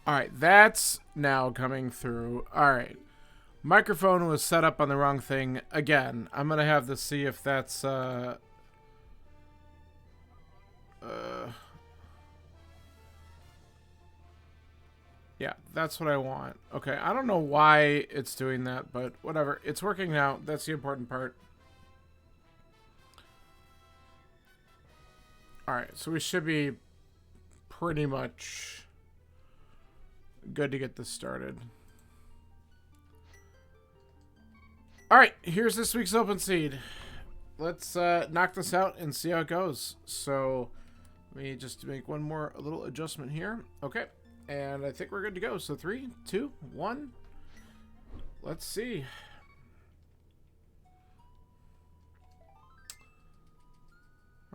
Alright, that's now coming through. Alright. Microphone was set up on the wrong thing. Again, I'm going to have to see if that's... yeah, that's what I want. Okay, I don't know why it's doing that, but whatever. It's working now. That's the important part. Alright, so we should be pretty much good to get this started. Alright, here's this week's Open Seed. Let's knock this out and see how it goes. So, let me just make one more little adjustment here. Okay, and I think we're good to go. So 3, 2, 1. Let's see.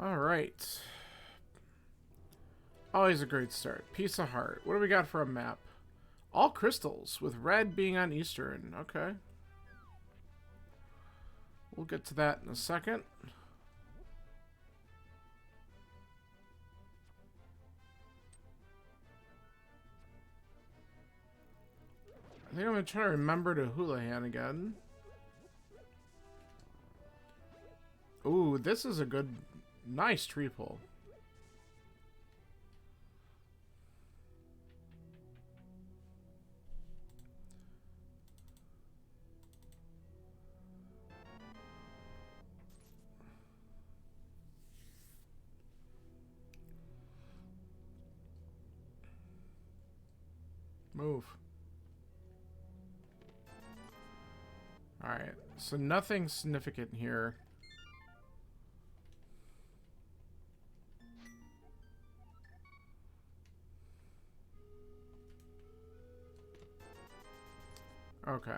Alright. Always a great start. Piece of heart. What do we got for a map? All crystals, with red being on Eastern. Okay. We'll get to that in a second. I think I'm going to try to remember to Houlihan again. Ooh, this is a good, nice tree pull. Move. Alright, so nothing significant here. Okay.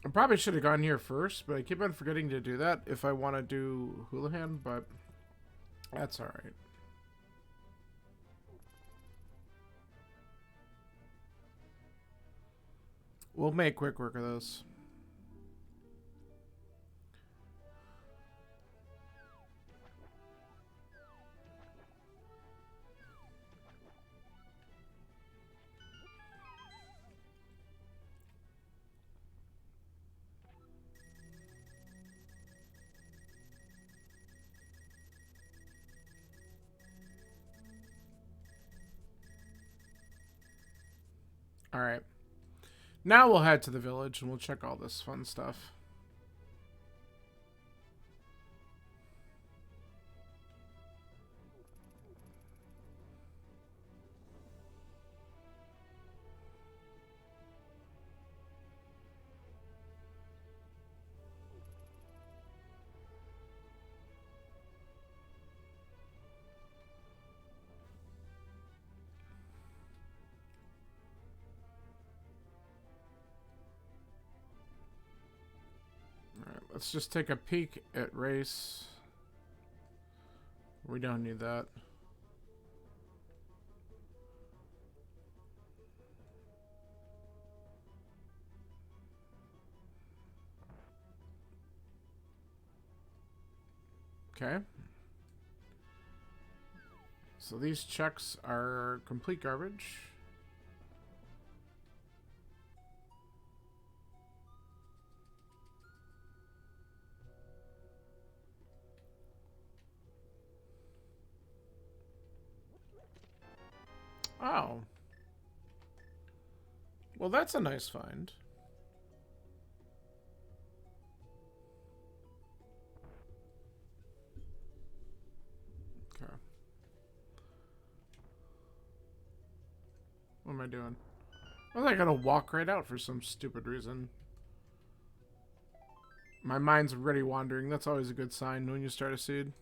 I probably should have gone here first, but I keep on forgetting to do that if I want to do Houlihan, but that's alright. We'll make quick work of this. Alright. Now we'll head to the village and we'll check all this fun stuff. Let's just take a peek at race. We don't need that. Okay. So these checks are complete garbage. Oh. Well, that's a nice find. Okay. What am I doing? Was I gonna walk right out for some stupid reason? My mind's already wandering. That's always a good sign when you start a seed.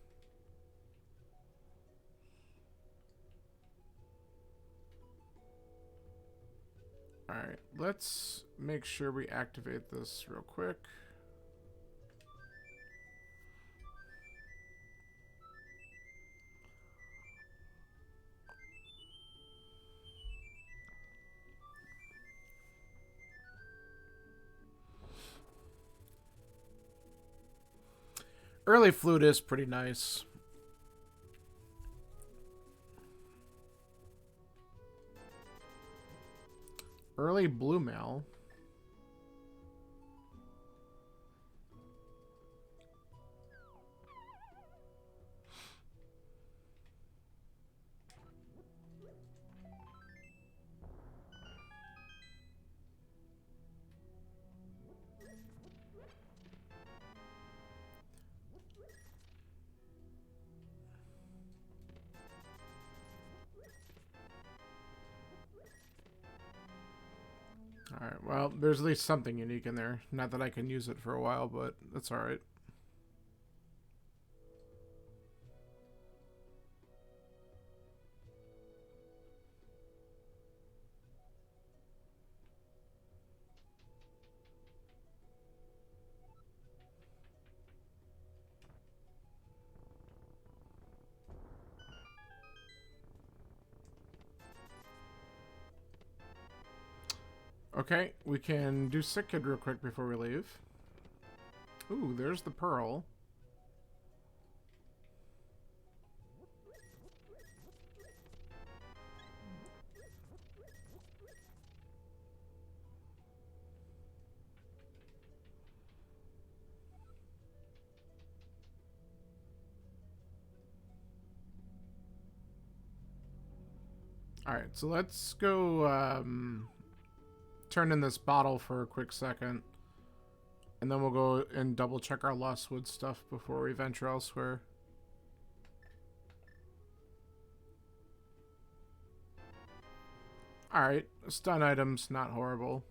Alright, let's make sure we activate this real quick. Early flute is pretty nice. Early blue mail. Alright, well, there's at least something unique in there. Not that I can use it for a while, but that's alright. Okay, we can do Sick Kid real quick before we leave. Ooh, there's the pearl. Alright, so let's go turn in this bottle for a quick second. And then we'll go and double check our Lostwood stuff before we venture elsewhere. Alright, stun items, not horrible.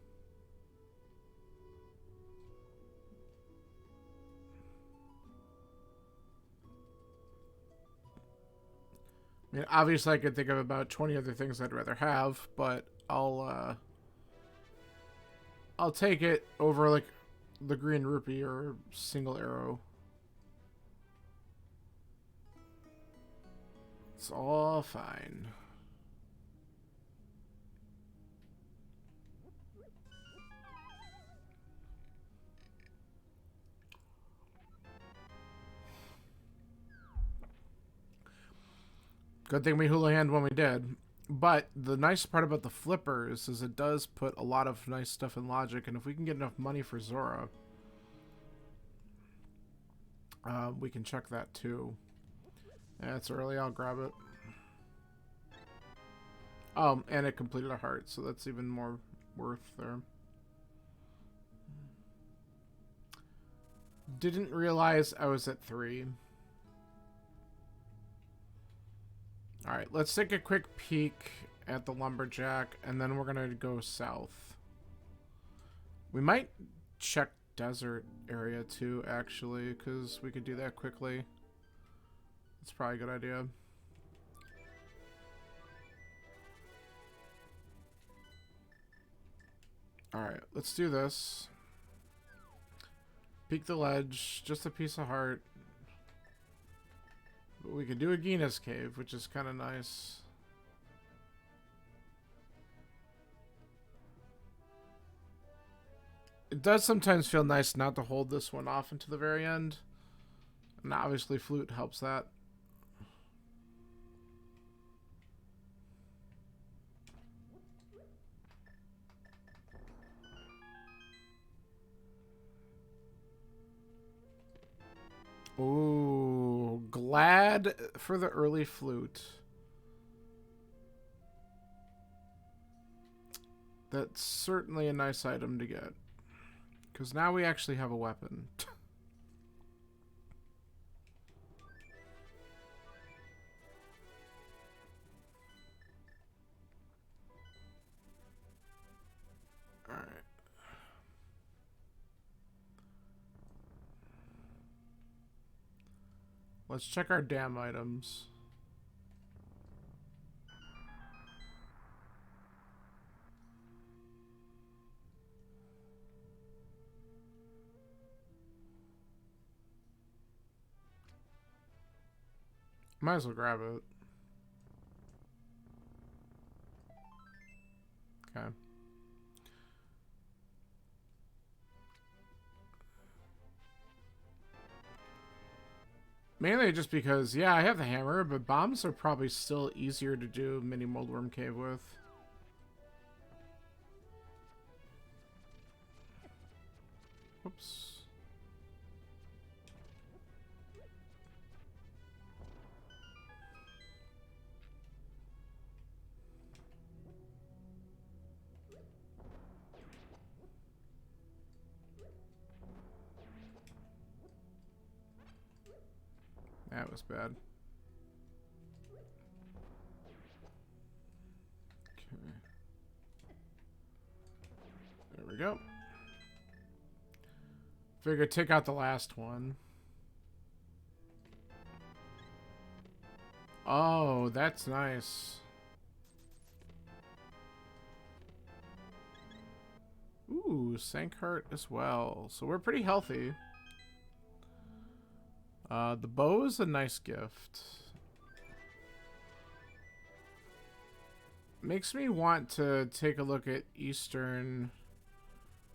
I mean, obviously I could think of about 20 other things I'd rather have, but I'll take it over, like, the green rupee or single arrow. It's all fine. Good thing we hula-hand when we did. But the nice part about the flippers is it does put a lot of nice stuff in logic, and if we can get enough money for Zora, we can check that too. Yeah, it's early, I'll grab it. Oh, and it completed a heart, so that's even more worth there. Didn't realize I was at 3. Alright, let's take a quick peek at the lumberjack, and then we're gonna go south. We might check desert area too, actually, because we could do that quickly. It's probably a good idea. Alright, let's do this. Peek the ledge, just a piece of heart. But we could do a Gina's cave, which is kind of nice. It does sometimes feel nice not to hold this one off until the very end. And obviously flute helps that. Ooh, glad for the early flute. That's certainly a nice item to get. Because now we actually have a weapon. Alright. Let's check our damn items. Might as well grab it. Okay. Mainly just because, yeah, I have the hammer, but bombs are probably still easier to do mini Moldworm Cave with. Oops. That was bad. Okay. There we go. Figure take out the last one. Oh, that's nice. Ooh, sank heart as well. So we're pretty healthy. The bow is a nice gift. Makes me want to take a look at Eastern,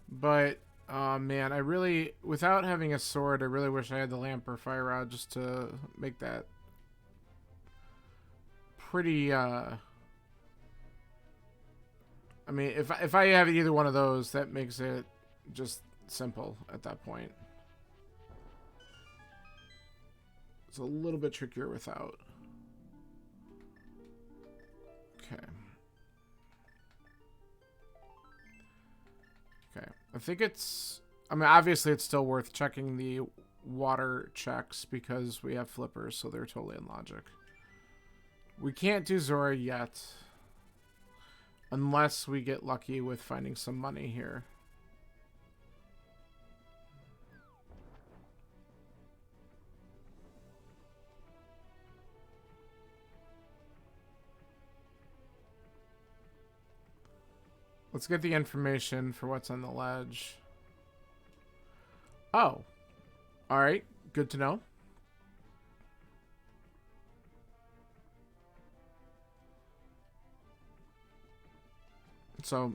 but man, I really, without having a sword, I really wish I had the lamp or fire rod just to make that pretty. I mean, if I have either one of those, that makes it just simple at that point. It's a little bit trickier without. Okay. Okay. I think it's... I mean, obviously it's still worth checking the water checks because we have flippers, so they're totally in logic. We can't do Zora yet. Unless we get lucky with finding some money here. Let's get the information for what's on the ledge. Oh. Alright. Good to know. So,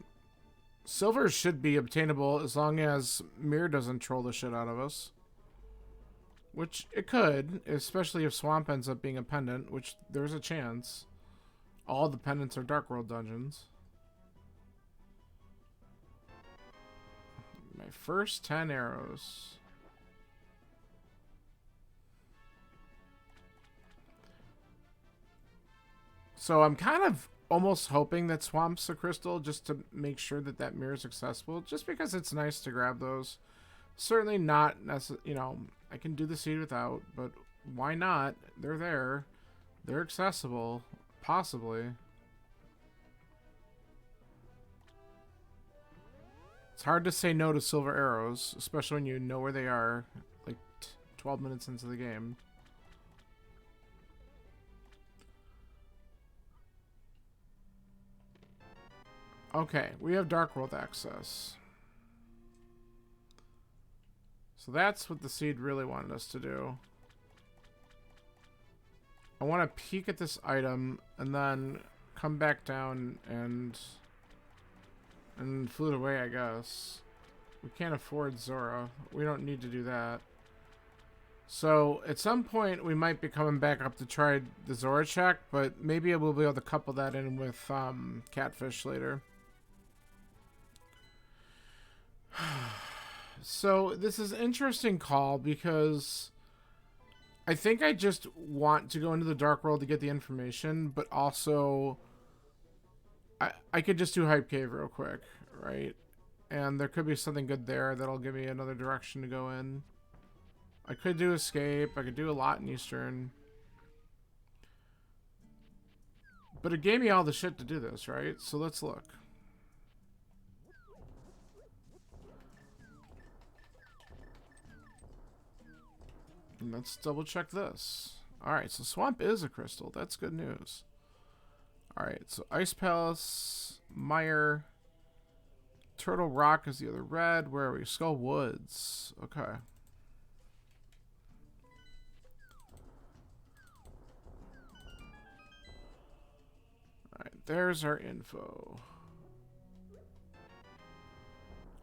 silver should be obtainable as long as Mirror doesn't troll the shit out of us. Which it could, especially if Swamp ends up being a pendant, which there's a chance. All the pendants are Dark World dungeons. My first 10 arrows. So I'm kind of almost hoping that Swamp's a crystal just to make sure that that mirror is accessible. Just because it's nice to grab those. Certainly not necessarily, you know, I can do the seed without, but why not? They're there. They're accessible. Possibly. It's hard to say no to silver arrows, especially when you know where they are, like 12 minutes into the game. Okay, we have Dark World access. So that's what the seed really wanted us to do. I want to peek at this item and then come back down and flute away, I guess. We can't afford Zora. We don't need to do that. So at some point we might be coming back up to try the Zora check, but maybe we'll be able to couple that in with Catfish later. So this is an interesting call because I think I just want to go into the Dark World to get the information, but also I could just do Hype Cave real quick, right? And there could be something good there that'll give me another direction to go in. I could do Escape. I could do a lot in Eastern. But it gave me all the shit to do this, right? So let's look. And let's double check this. Alright, so Swamp is a crystal. That's good news. Alright, so Ice Palace, Mire, Turtle Rock is the other red. Where are we? Skull Woods. Okay. Alright, there's our info.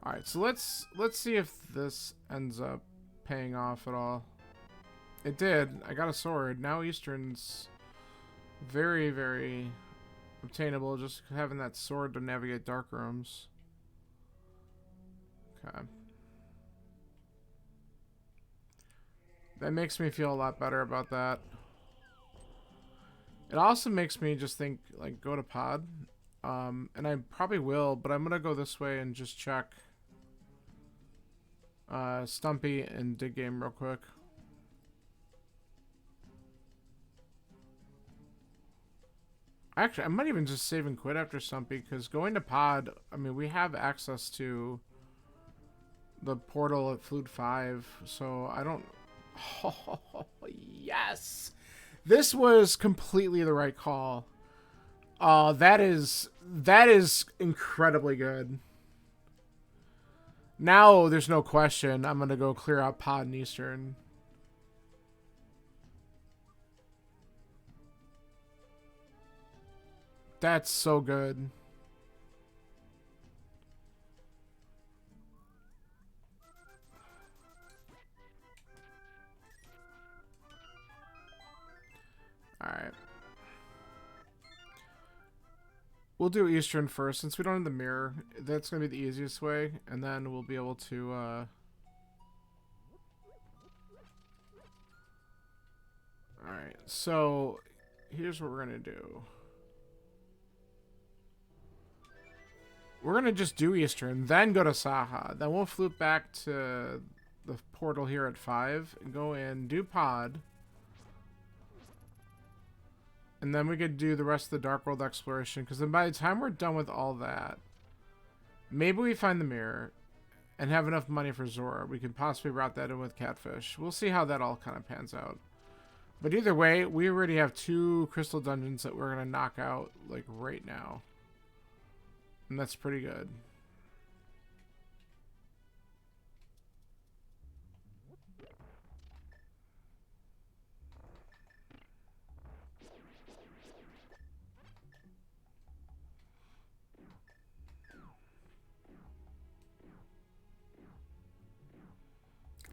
Alright, so let's see if this ends up paying off at all. It did. I got a sword. Now Eastern's very, very obtainable. Just having that sword to navigate dark rooms. Okay. That makes me feel a lot better about that. It also makes me just think, like, go to pod. And I probably will, but I'm going to go this way and just check Stumpy and Dig Game real quick. Actually, I might even just save and quit after Stumpy, because going to pod, I mean, we have access to the portal at Flute 5, so I don't... Oh, yes! This was completely the right call. That is incredibly good. Now, there's no question. I'm going to go clear out pod and Eastern. That's so good. Alright. We'll do Eastern first, since we don't have the mirror. That's going to be the easiest way, and then we'll be able to, Alright, so here's what we're going to do. We're going to just do Eastern, then go to Saha. Then we'll flute back to the portal here at 5, and go in, do pod. And then we could do the rest of the Dark World exploration, because then by the time we're done with all that, maybe we find the mirror and have enough money for Zora. We could possibly route that in with Catfish. We'll see how that all kind of pans out. But either way, we already have 2 crystal dungeons that we're going to knock out, like, right now. And that's pretty good.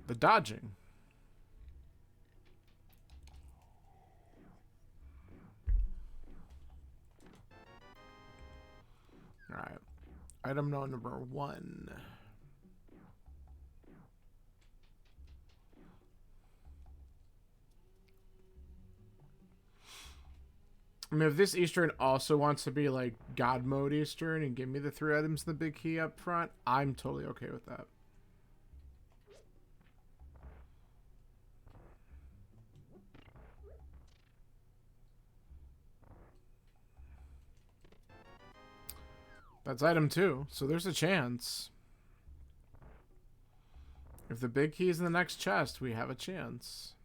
The dodging. Alright. Item number 1. I mean, if this Eastern also wants to be like God mode Eastern and give me the 3 items in the big key up front, I'm totally okay with that. That's item 2, so there's a chance. If the big key is in the next chest, we have a chance.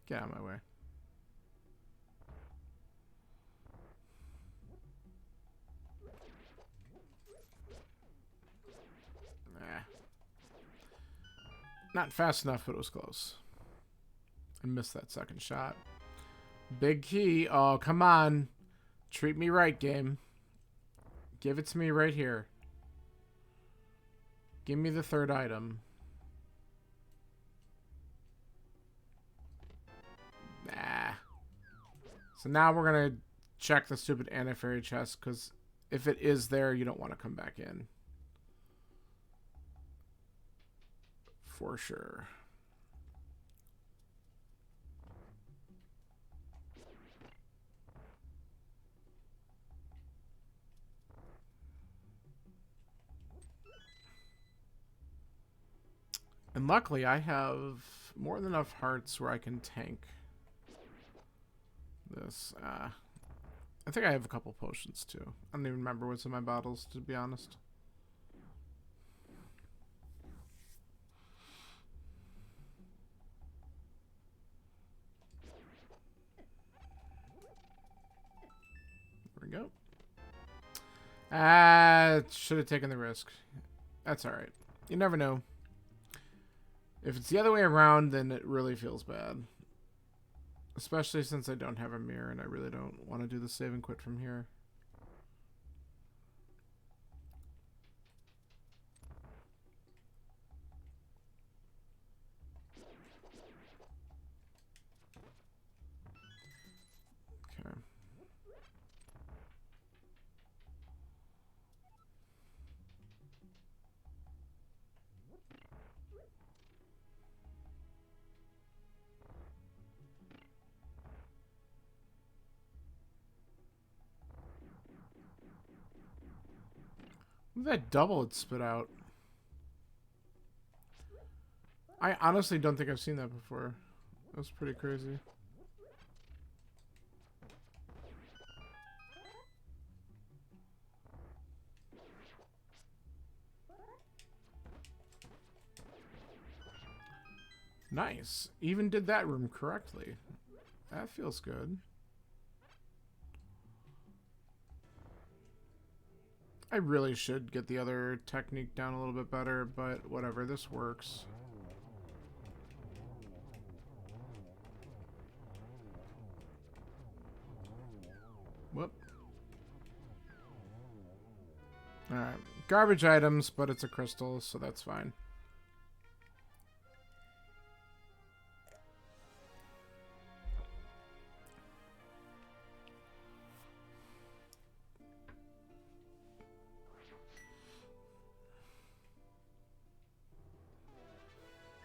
Get out of my way. Not fast enough, but it was close. I missed that second shot. Big key. Oh, come on. Treat me right, game. Give it to me right here. Give me the 3rd item. Nah. So now we're going to check the stupid anti-fairy chest, because if it is there, you don't want to come back in. For sure. And luckily, I have more than enough hearts where I can tank this. I think I have a couple potions, too. I don't even remember what's in my bottles, to be honest. There we go. Should have taken the risk. That's alright. You never know. If it's the other way around, then it really feels bad. Especially since I don't have a mirror and I really don't want to do the save and quit from here. Okay. That double it spit out. I honestly don't think I've seen that before. That was pretty crazy. Nice. Even did that room correctly. That feels good. I really should get the other technique down a little bit better, but whatever, this works. Whoop. Alright. Garbage items, but it's a crystal, so that's fine.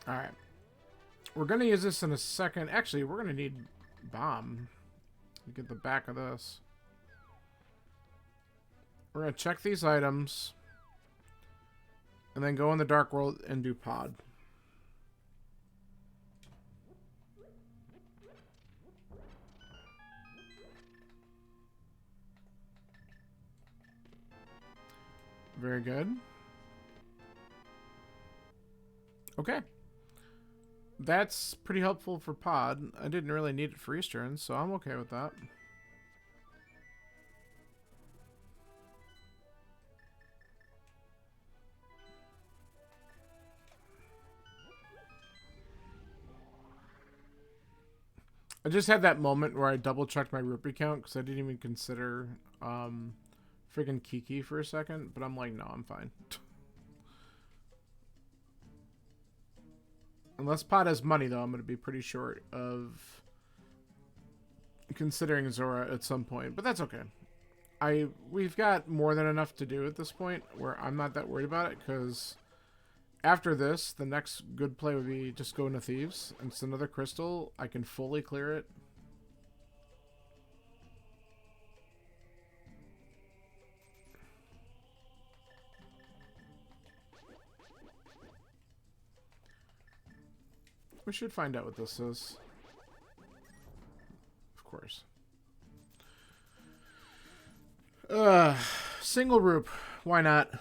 Alright. We're going to use this in a second. Actually, we're going to need bomb to get the back of this. We're going to check these items. And then go in the dark world and do pod. Very good. Okay. That's pretty helpful for pod. I didn't really need it for Eastern, so I'm okay with that. I just had that moment where I double-checked my rupee count because I didn't even consider friggin' Kiki for a second, but I'm like, no, I'm fine. Unless Pod has money, though, I'm going to be pretty short of considering Zora at some point, but that's okay. We've got more than enough to do at this point where I'm not that worried about it, because after this, the next good play would be just go into Thieves. And it's another crystal. I can fully clear it. We should find out what this is. Of course. Single roop. Why not?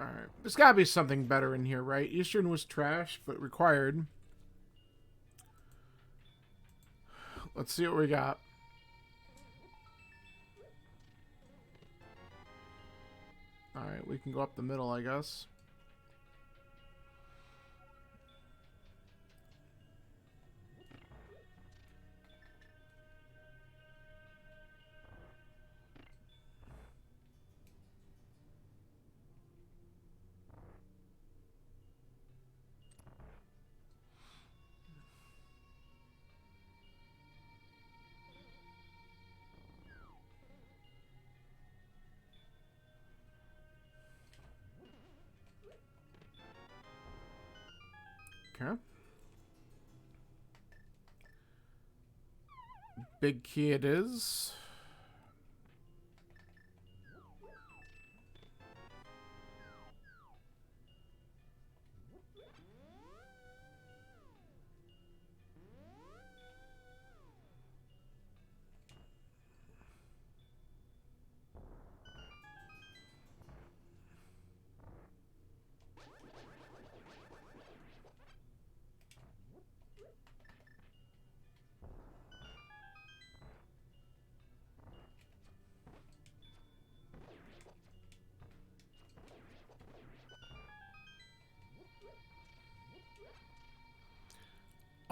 Alright. There's gotta be something better in here, right? Eastern was trash, but required. Let's see what we got. Alright, we can go up the middle, I guess. Okay. Big key it is.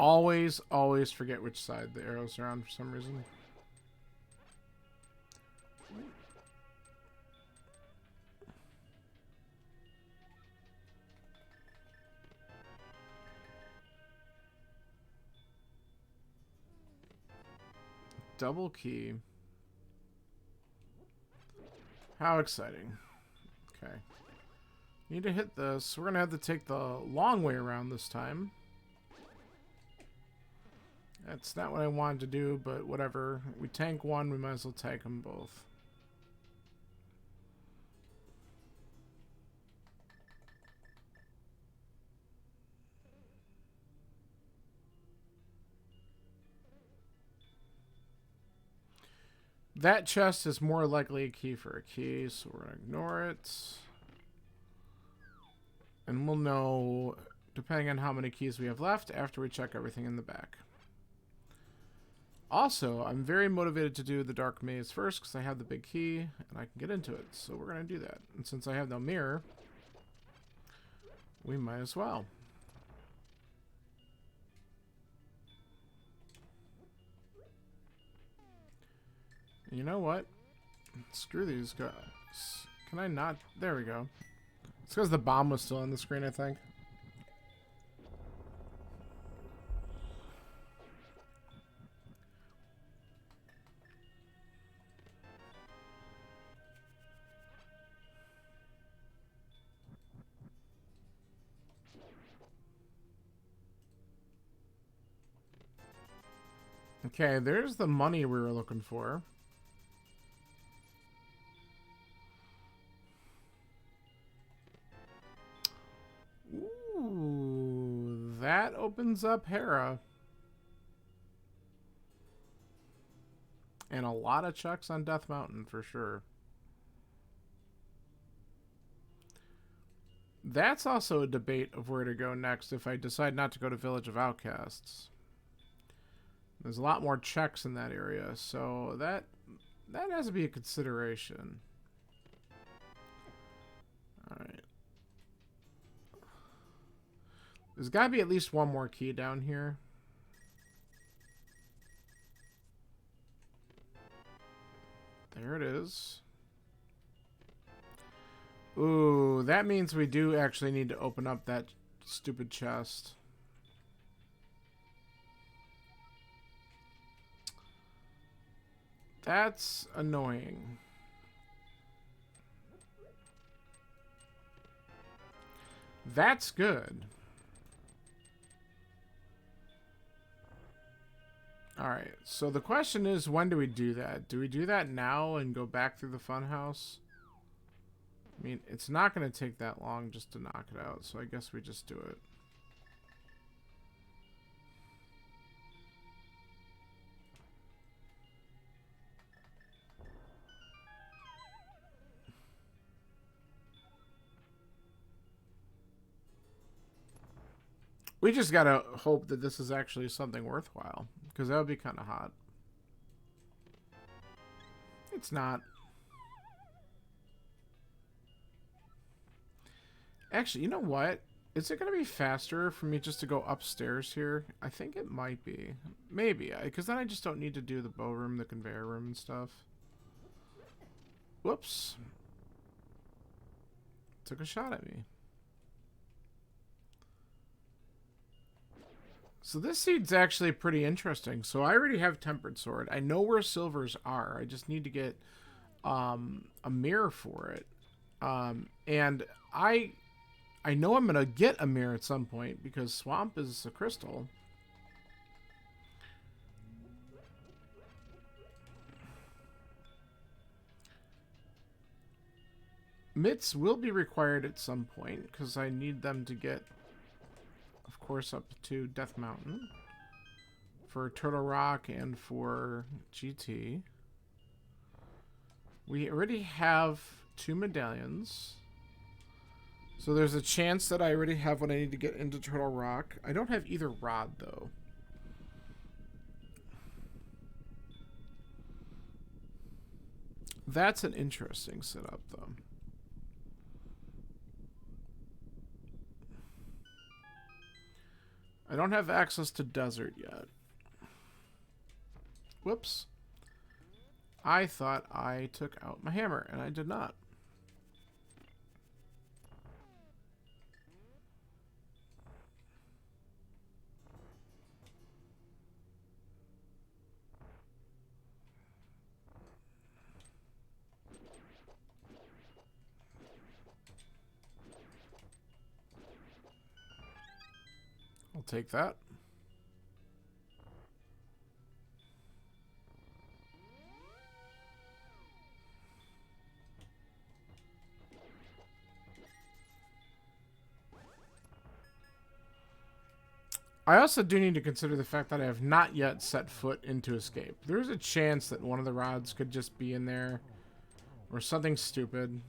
always forget which side the arrows are on for some reason. Double key. How exciting. Okay. Need to hit this. We're going to have to take the long way around this time. That's not what I wanted to do, but whatever. We tank one, we might as well tank them both. That chest is more likely a key for a key, so we're going to ignore it. And we'll know, depending on how many keys we have left, after we check everything in the back. Also, I'm very motivated to do the dark maze first, because I have the big key, and I can get into it. So we're going to do that. And since I have no mirror, we might as well. You know what? Screw these guys. Can I not? There we go. It's because the bomb was still on the screen, I think. Okay, there's the money we were looking for. Ooh, that opens up Hera. And a lot of checks on Death Mountain, for sure. That's also a debate of where to go next if I decide not to go to Village of Outcasts. There's a lot more checks in that area, so that has to be a consideration. Alright. There's got to be at least one more key down here. There it is. Ooh, that means we do actually need to open up that stupid chest. That's annoying. That's good. Alright, so the question is, when do we do that? Do we do that now and go back through the funhouse? I mean, it's not going to take that long just to knock it out, so I guess we just do it. We just gotta hope that this is actually something worthwhile, because that would be kind of hot. It's not. Actually, you know what? Is it gonna be faster for me just to go upstairs here? I think it might be. Maybe, because then I just don't need to do the bow room, the conveyor room, and stuff. Whoops. Took a shot at me. So this seed's actually pretty interesting. So I already have Tempered Sword. I know where silvers are. I just need to get a mirror for it. And I know I'm going to get a mirror at some point because Swamp is a crystal. Mitts will be required at some point because I need them to get, of course, up to Death Mountain for Turtle Rock and for GT. We already have 2 medallions. So there's a chance that I already have what I need to get into Turtle Rock. I don't have either rod, though. That's an interesting setup, though. I don't have access to desert yet. Whoops. I thought I took out my hammer, and I did not. I'll take that. I also do need to consider the fact that I have not yet set foot into escape. There's a chance that one of the rods could just be in there or something stupid.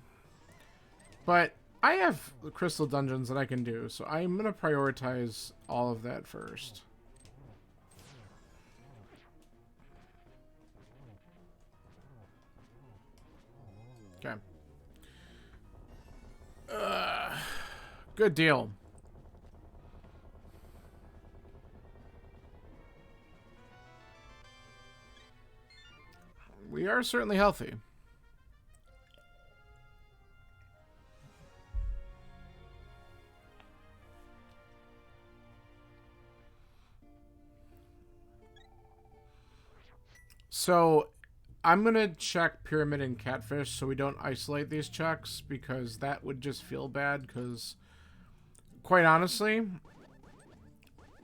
But I have crystal dungeons that I can do, so I'm going to prioritize all of that first. Okay. Good deal. We are certainly healthy. So, I'm going to check Pyramid and Catfish so we don't isolate these checks, because that would just feel bad, because, quite honestly,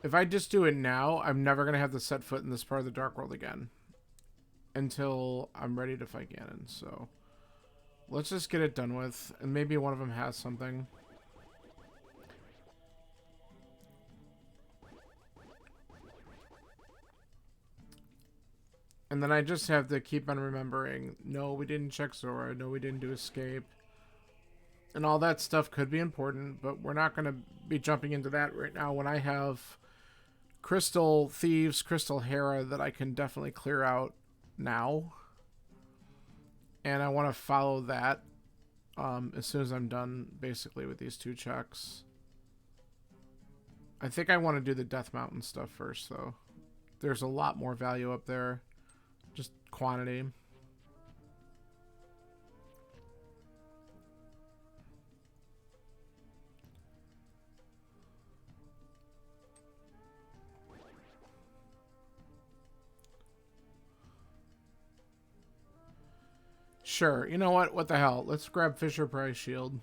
if I just do it now, I'm never going to have to set foot in this part of the Dark World again until I'm ready to fight Ganon. So, let's just get it done with, and maybe one of them has something. And then I just have to keep on remembering, no, we didn't check Zora, no, we didn't do Escape. And all that stuff could be important, but we're not going to be jumping into that right now when I have Crystal Thieves, Crystal Hera that I can definitely clear out now. And I want to follow that as soon as I'm done, basically, with these two checks. I think I want to do the Death Mountain stuff first, though. There's a lot more value up there. Just quantity. Sure. You know what? What the hell? Let's grab Fisher Price Shield.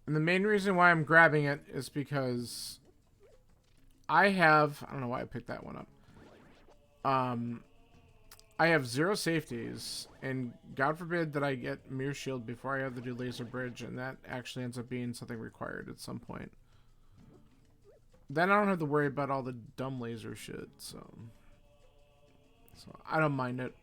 And the main reason why I'm grabbing it is because I don't know why I picked that one up. I have 0 safeties, and God forbid that I get Mirror Shield before I have to do Laser Bridge, and that actually ends up being something required at some point. Then I don't have to worry about all the dumb laser shit, so I don't mind it.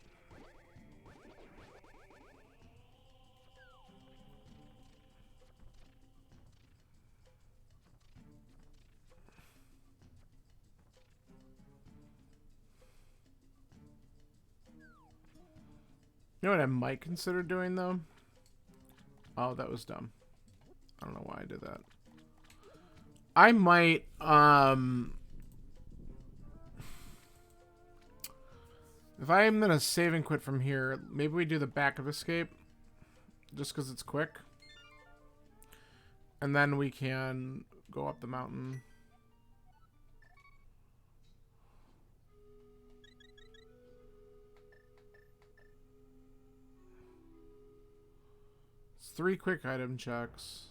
You know what I might consider doing, though? Oh, that was dumb. I don't know why I did that. I might, if I'm gonna save and quit from here, maybe we do the back of Escape. Just because it's quick. And then we can go up the mountain. It's 3 quick item checks.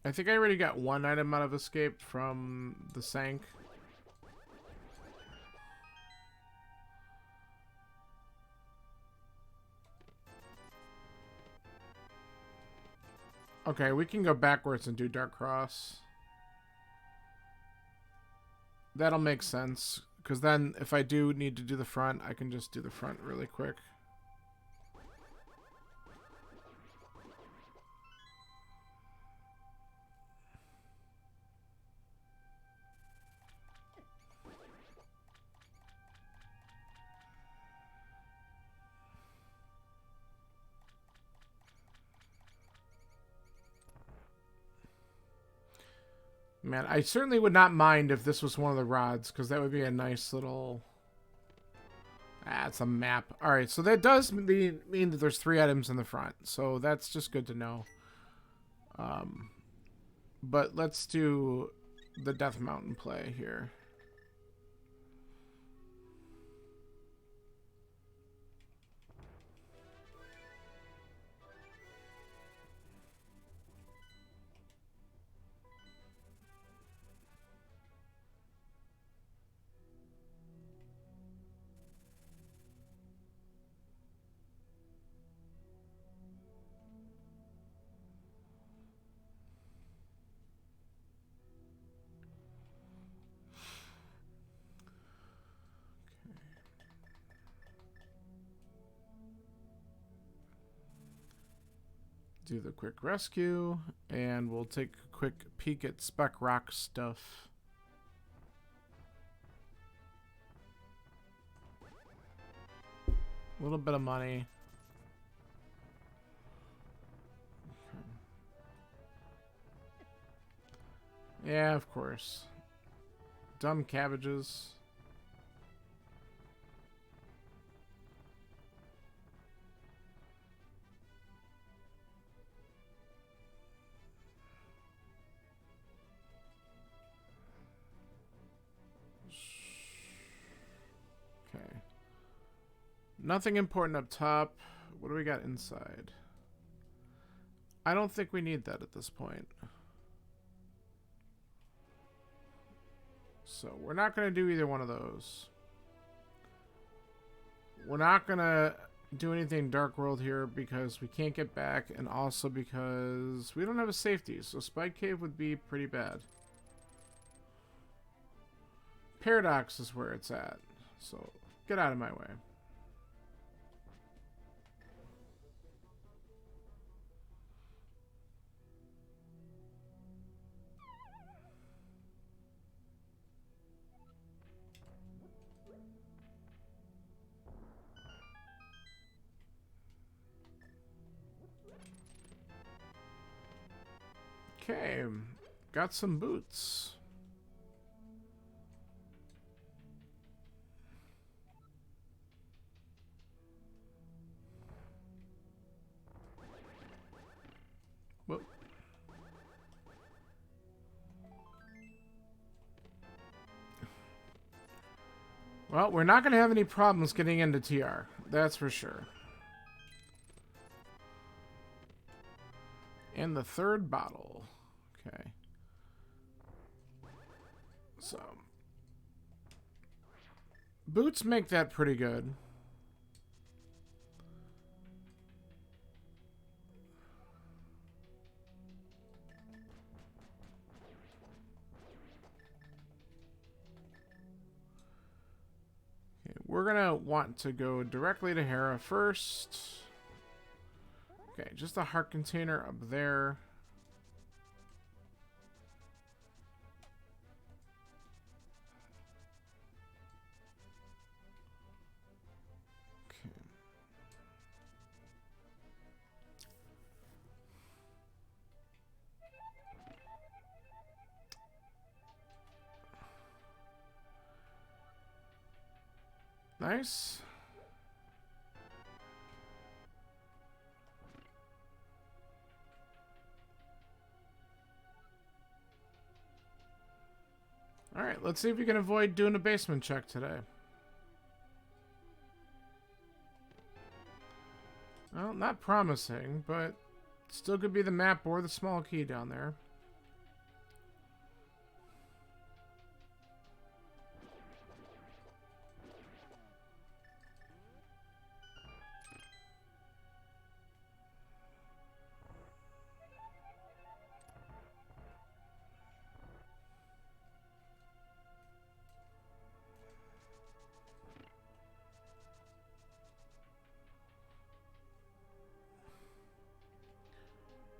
I think I already got 1 item out of Escape from the Sank. Okay, we can go backwards and do Dark Cross. That'll make sense. Because then if I do need to do the front, I can just do the front really quick. Man, I certainly would not mind if this was one of the rods, because that would be a nice little... Ah, it's a map. Alright, so that does mean that there's 3 items in the front, so that's just good to know. But let's do the Death Mountain play here. Do the quick rescue, and we'll take a quick peek at Spec Rock stuff. A little bit of money. Yeah, of course. Dumb cabbages. Okay. Nothing important up top. What do we got inside? I don't think we need that at this point. So we're not going to do either one of those. We're not going to do anything Dark World here because we can't get back, and also because we don't have a safety, so Spike Cave would be pretty bad. Paradox is where it's at, so get out of my way. Okay, got some boots. Whoop. Well, we're not going to have any problems getting into TR. That's for sure. And the third bottle. Okay. So. Boots make that pretty good. Okay, we're going to want to go directly to Hera first. Okay, just a heart container up there. Okay. Nice. Alright, let's see if we can avoid doing a basement check today. Well, not promising, but still could be the map or the small key down there.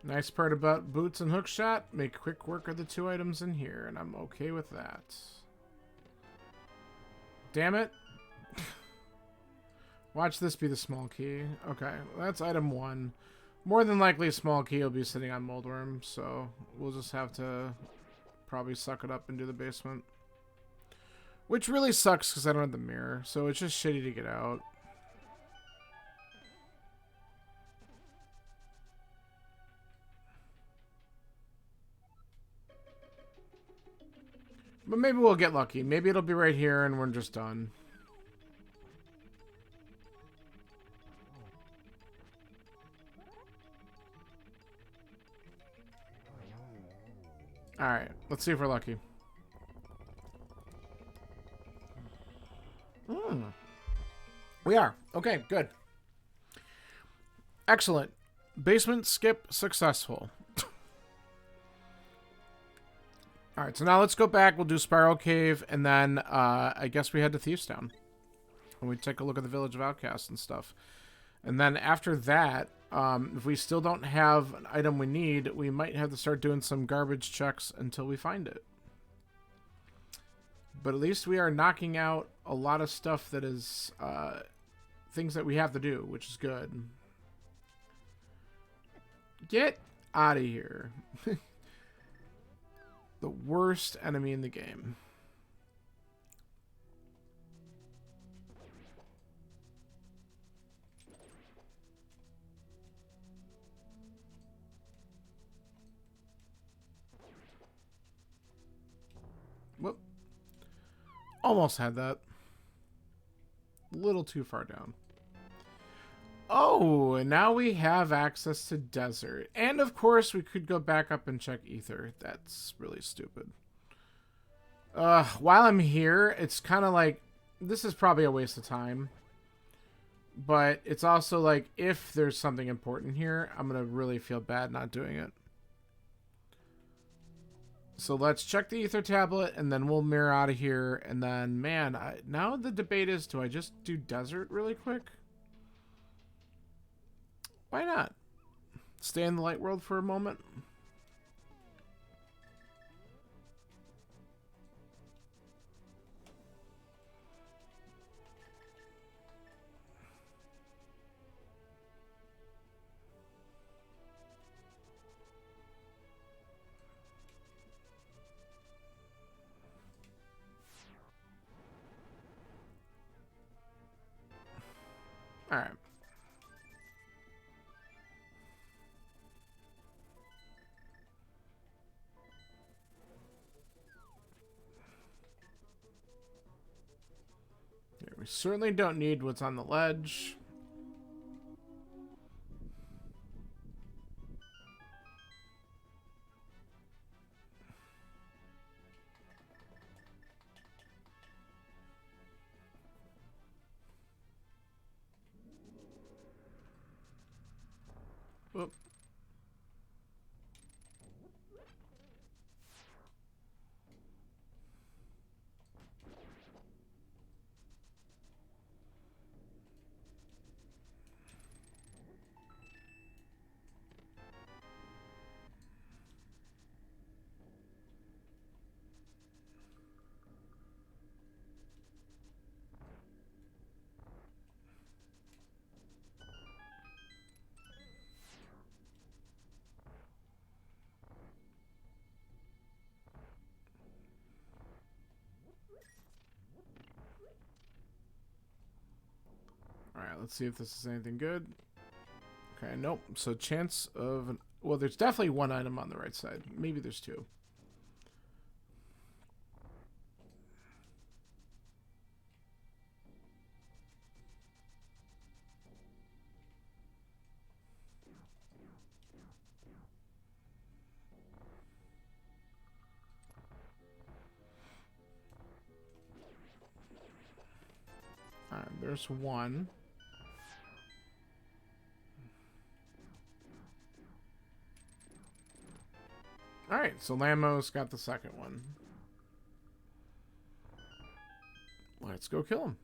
Nice part about boots and hookshot, make quick work of the 2 items in here, and I'm okay with that. Damn it. Watch this be the small key. Okay, that's item 1. More than likely, a small key will be sitting on Moldworm, so we'll just have to probably suck it up and do the basement. Which really sucks because I don't have the mirror, so it's just shitty to get out. But maybe we'll get lucky. Maybe it'll be right here and we're just done. Alright, let's see if we're lucky. We are. Okay, good. Excellent. Basement skip successful. Alright, so now let's go back. We'll do Spiral Cave, and then I guess we head to Thieves Town. And we take a look at the Village of Outcasts and stuff. And then after that, if we still don't have an item we need, we might have to start doing some garbage checks until we find it. But at least we are knocking out a lot of stuff that is things that we have to do, which is good. Get out of here. The worst enemy in the game. Whoop. Almost had that. A little too far down. Oh, and now we have access to desert. And of course, we could go back up and check ether. That's really stupid. While I'm here, it's kind of like, this is probably a waste of time. But it's also like, if there's something important here, I'm going to really feel bad not doing it. So let's check the ether tablet, and then we'll mirror out of here. And then, man, now the debate is, do I just do desert really quick? Why not? Stay in the light world for a moment. All right. We certainly don't need what's on the ledge. Whoop. Alright, let's see if this is anything good. Okay, nope. So chance of... Well, there's definitely one item on the right side. Maybe there's 2. Alright, there's 1. Alright, so Lamos got the second one. Let's go kill him.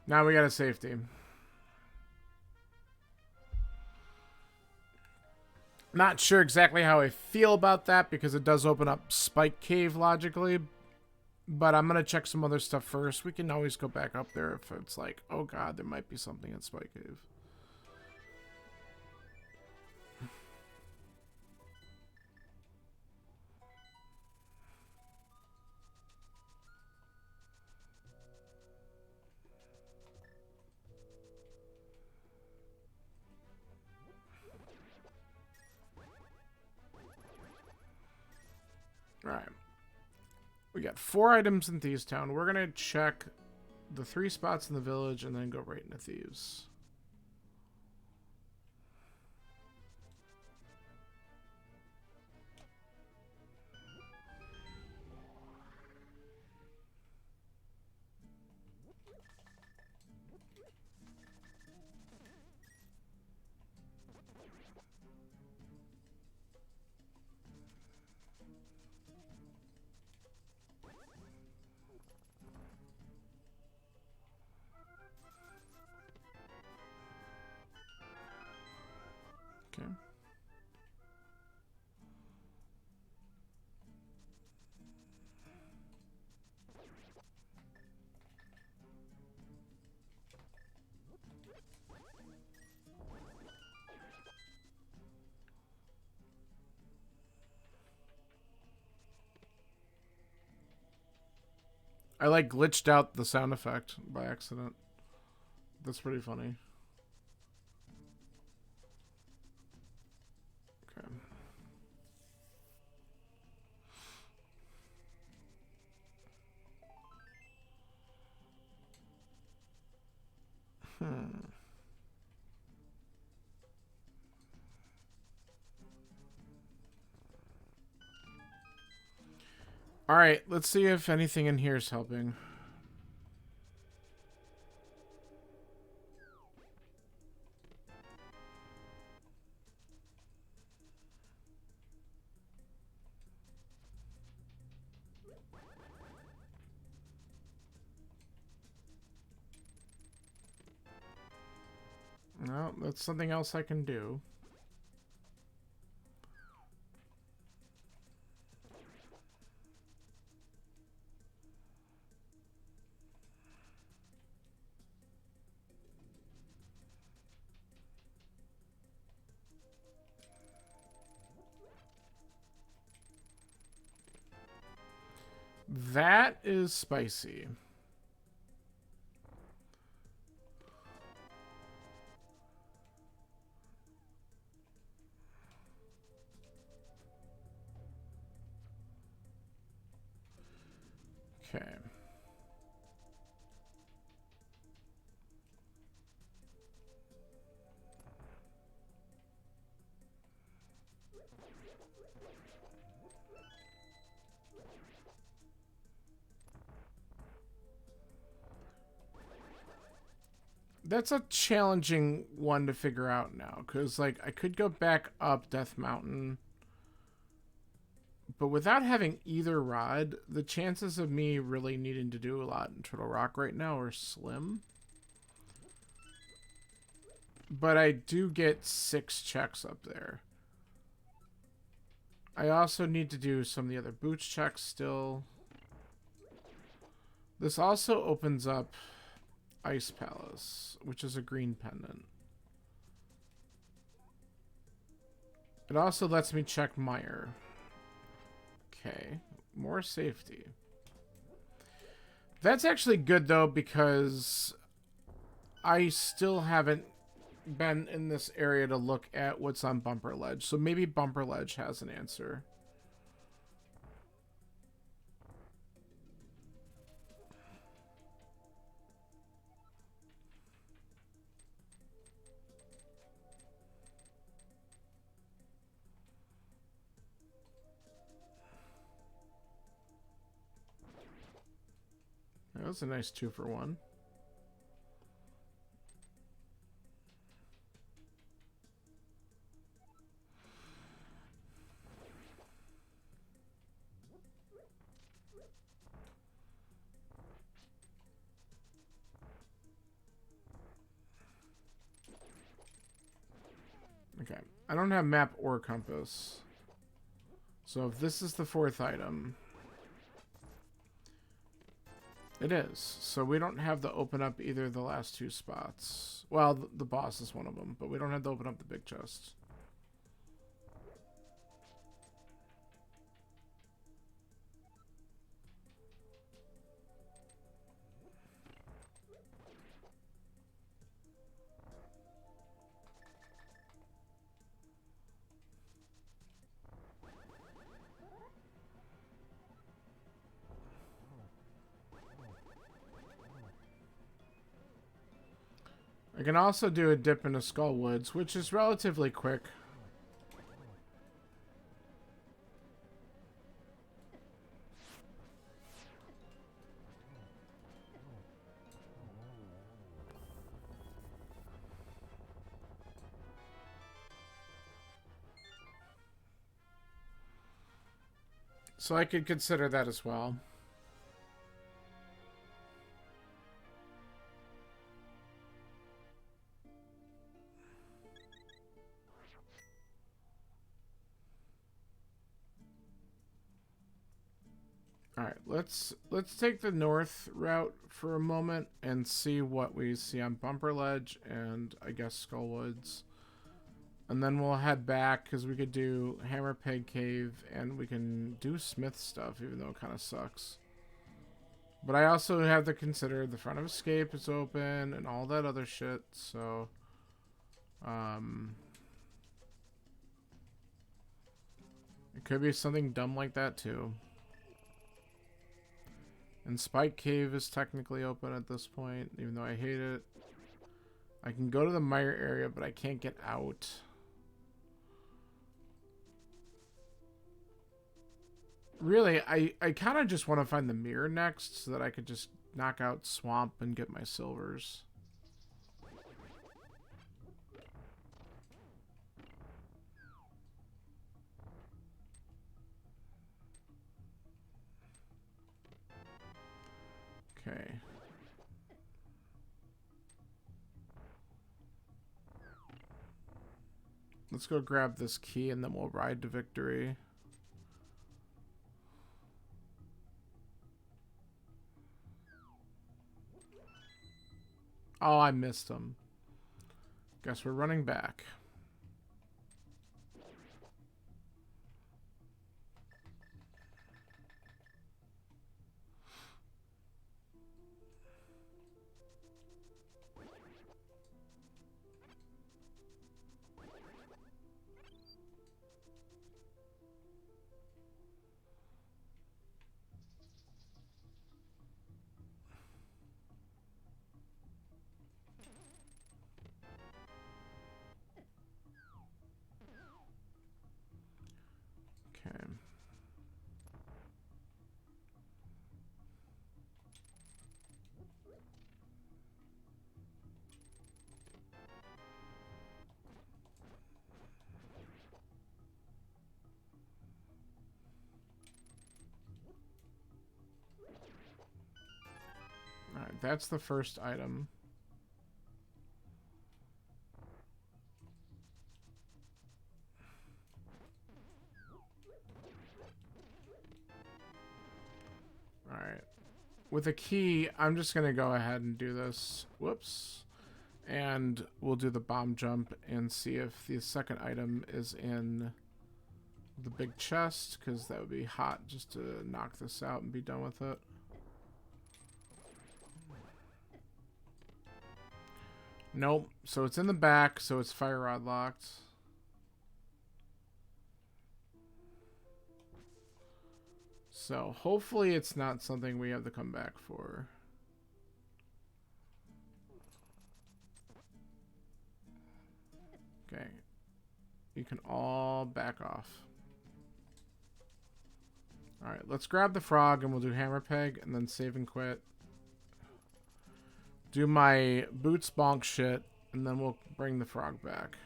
Now we got a safety. Not sure exactly how I feel about that because it does open up Spike Cave logically. But I'm going to check some other stuff first. We can always go back up there if it's like, oh god, there might be something in Spike Cave. Alright. We got 4 items in Thieves Town. We're going to check the 3 spots in the village and then go right into Thieves. Okay. I like glitched out the sound effect by accident. That's pretty funny. Okay. Alright, let's see if anything in here is helping. No, that's something else I can do. That is spicy. Okay. That's a challenging one to figure out now, because, like, I could go back up Death Mountain, but without having either rod, the chances of me really needing to do a lot in Turtle Rock right now are slim. But I do get 6 checks up there. I also need to do some of the other boots checks still. This also opens up Ice Palace, which is a green pendant. It also lets me check Mire. Okay, more safety. That's actually good, though, because I still haven't been in this area to look at what's on Bumper Ledge. So maybe Bumper Ledge has an answer. That was a nice 2-for-1. Okay. I don't have map or compass. So if this is the 4th item... It is. So we don't have to open up either of the last 2 spots. Well, the boss is one of them, but we don't have to open up the big chest. I can also do a dip into Skull Woods, which is relatively quick. So I could consider that as well. All right, let's take the north route for a moment and see what we see on Bumper Ledge and I guess Skull Woods. And then we'll head back because we could do Hammer Peg Cave and we can do Smith stuff, even though it kind of sucks. But I also have to consider the front of escape is open and all that other shit, so... it could be something dumb like that, too. And Spike Cave is technically open at this point, even though I hate it. I can go to the mire area, but I can't get out. Really, I kind of just want to find the mirror next so that I could just knock out Swamp and get my silvers. Okay. Let's go grab this key and then we'll ride to victory. Oh, I missed him. Guess we're running back. Okay. Alright, that's the first item. Alright. With a key, I'm just going to go ahead and do this. Whoops. And we'll do the bomb jump and see if the second item is in the big chest, because that would be hot just to knock this out and be done with it. Nope. So it's in the back, so it's fire rod locked. So hopefully it's not something we have to come back for. Okay. You can all back off. Alright, let's grab the frog and we'll do hammer peg and then save and quit. Do my boots bonk shit and then we'll bring the frog back.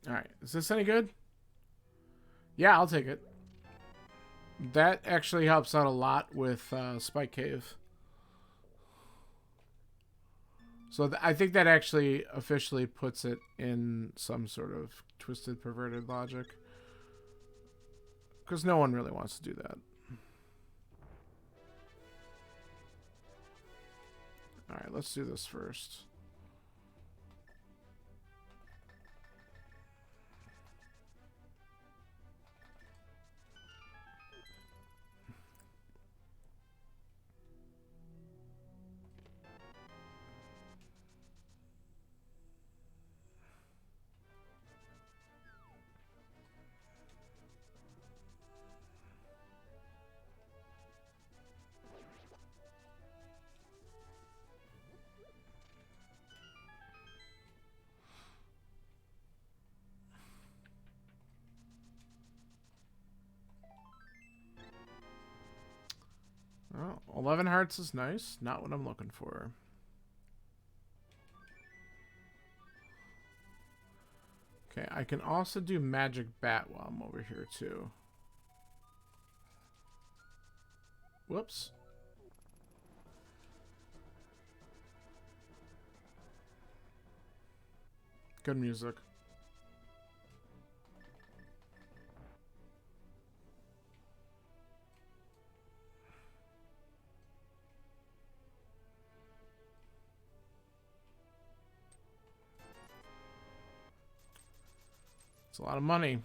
Alright, is this any good? Yeah, I'll take it. That actually helps out a lot with Spike Cave. So I think that actually officially puts it in some sort of twisted, perverted logic. Because no one really wants to do that. Alright, let's do this first. Oh, 11 hearts is nice. Not what I'm looking for. Okay, I can also do Magic Bat while I'm over here, too. Whoops. Good music. It's a lot of money.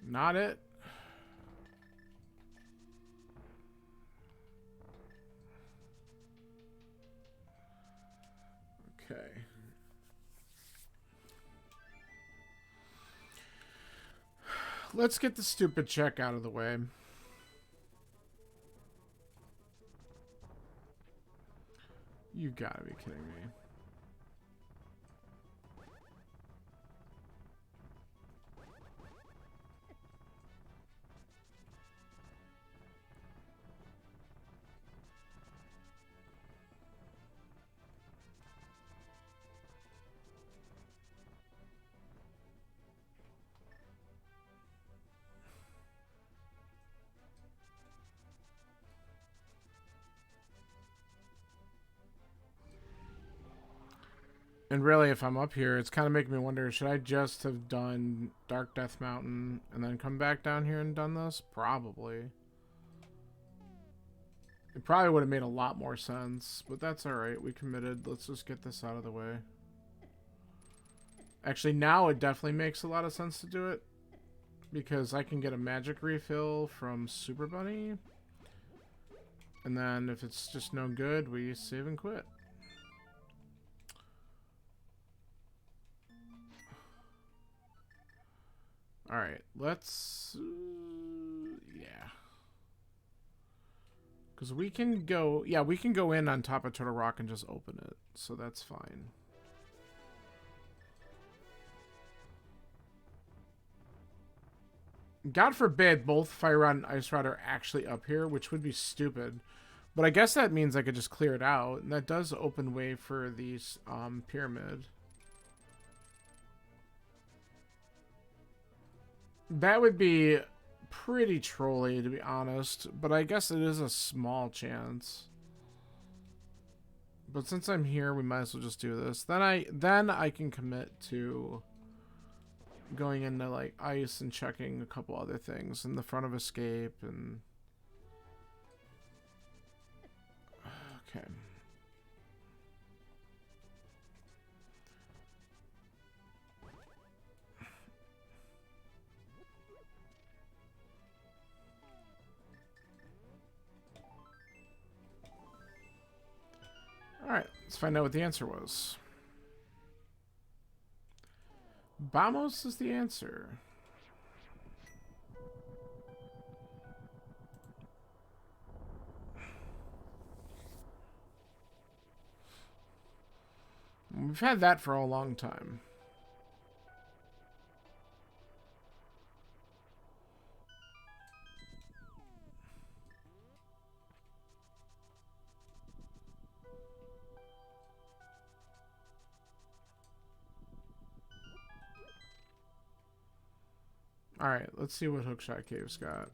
Not it. Okay. Let's get the stupid check out of the way. You gotta be kidding me. And really, if I'm up here, it's kind of making me wonder, should I just have done Dark Death Mountain and then come back down here and done this? Probably. It probably would have made a lot more sense, but that's alright. We committed. Let's just get this out of the way. Actually, now it definitely makes a lot of sense to do it, because I can get a magic refill from Super Bunny. And then if it's just no good, we save and quit. Alright, let's... yeah. Because we can go... yeah, we can go in on top of Turtle Rock and just open it. So that's fine. God forbid both Fire Rod and Ice Rod are actually up here, which would be stupid. But I guess that means I could just clear it out. And that does open way for these pyramid. That would be pretty trolly, to be honest. But I guess it is a small chance. But since I'm here, we might as well just do this. Then I can commit to going into like ice and checking a couple other things in the front of escape and okay. All right, let's find out what the answer was. Vamos is the answer. We've had that for a long time. Alright, let's see what Hookshot Cave's got.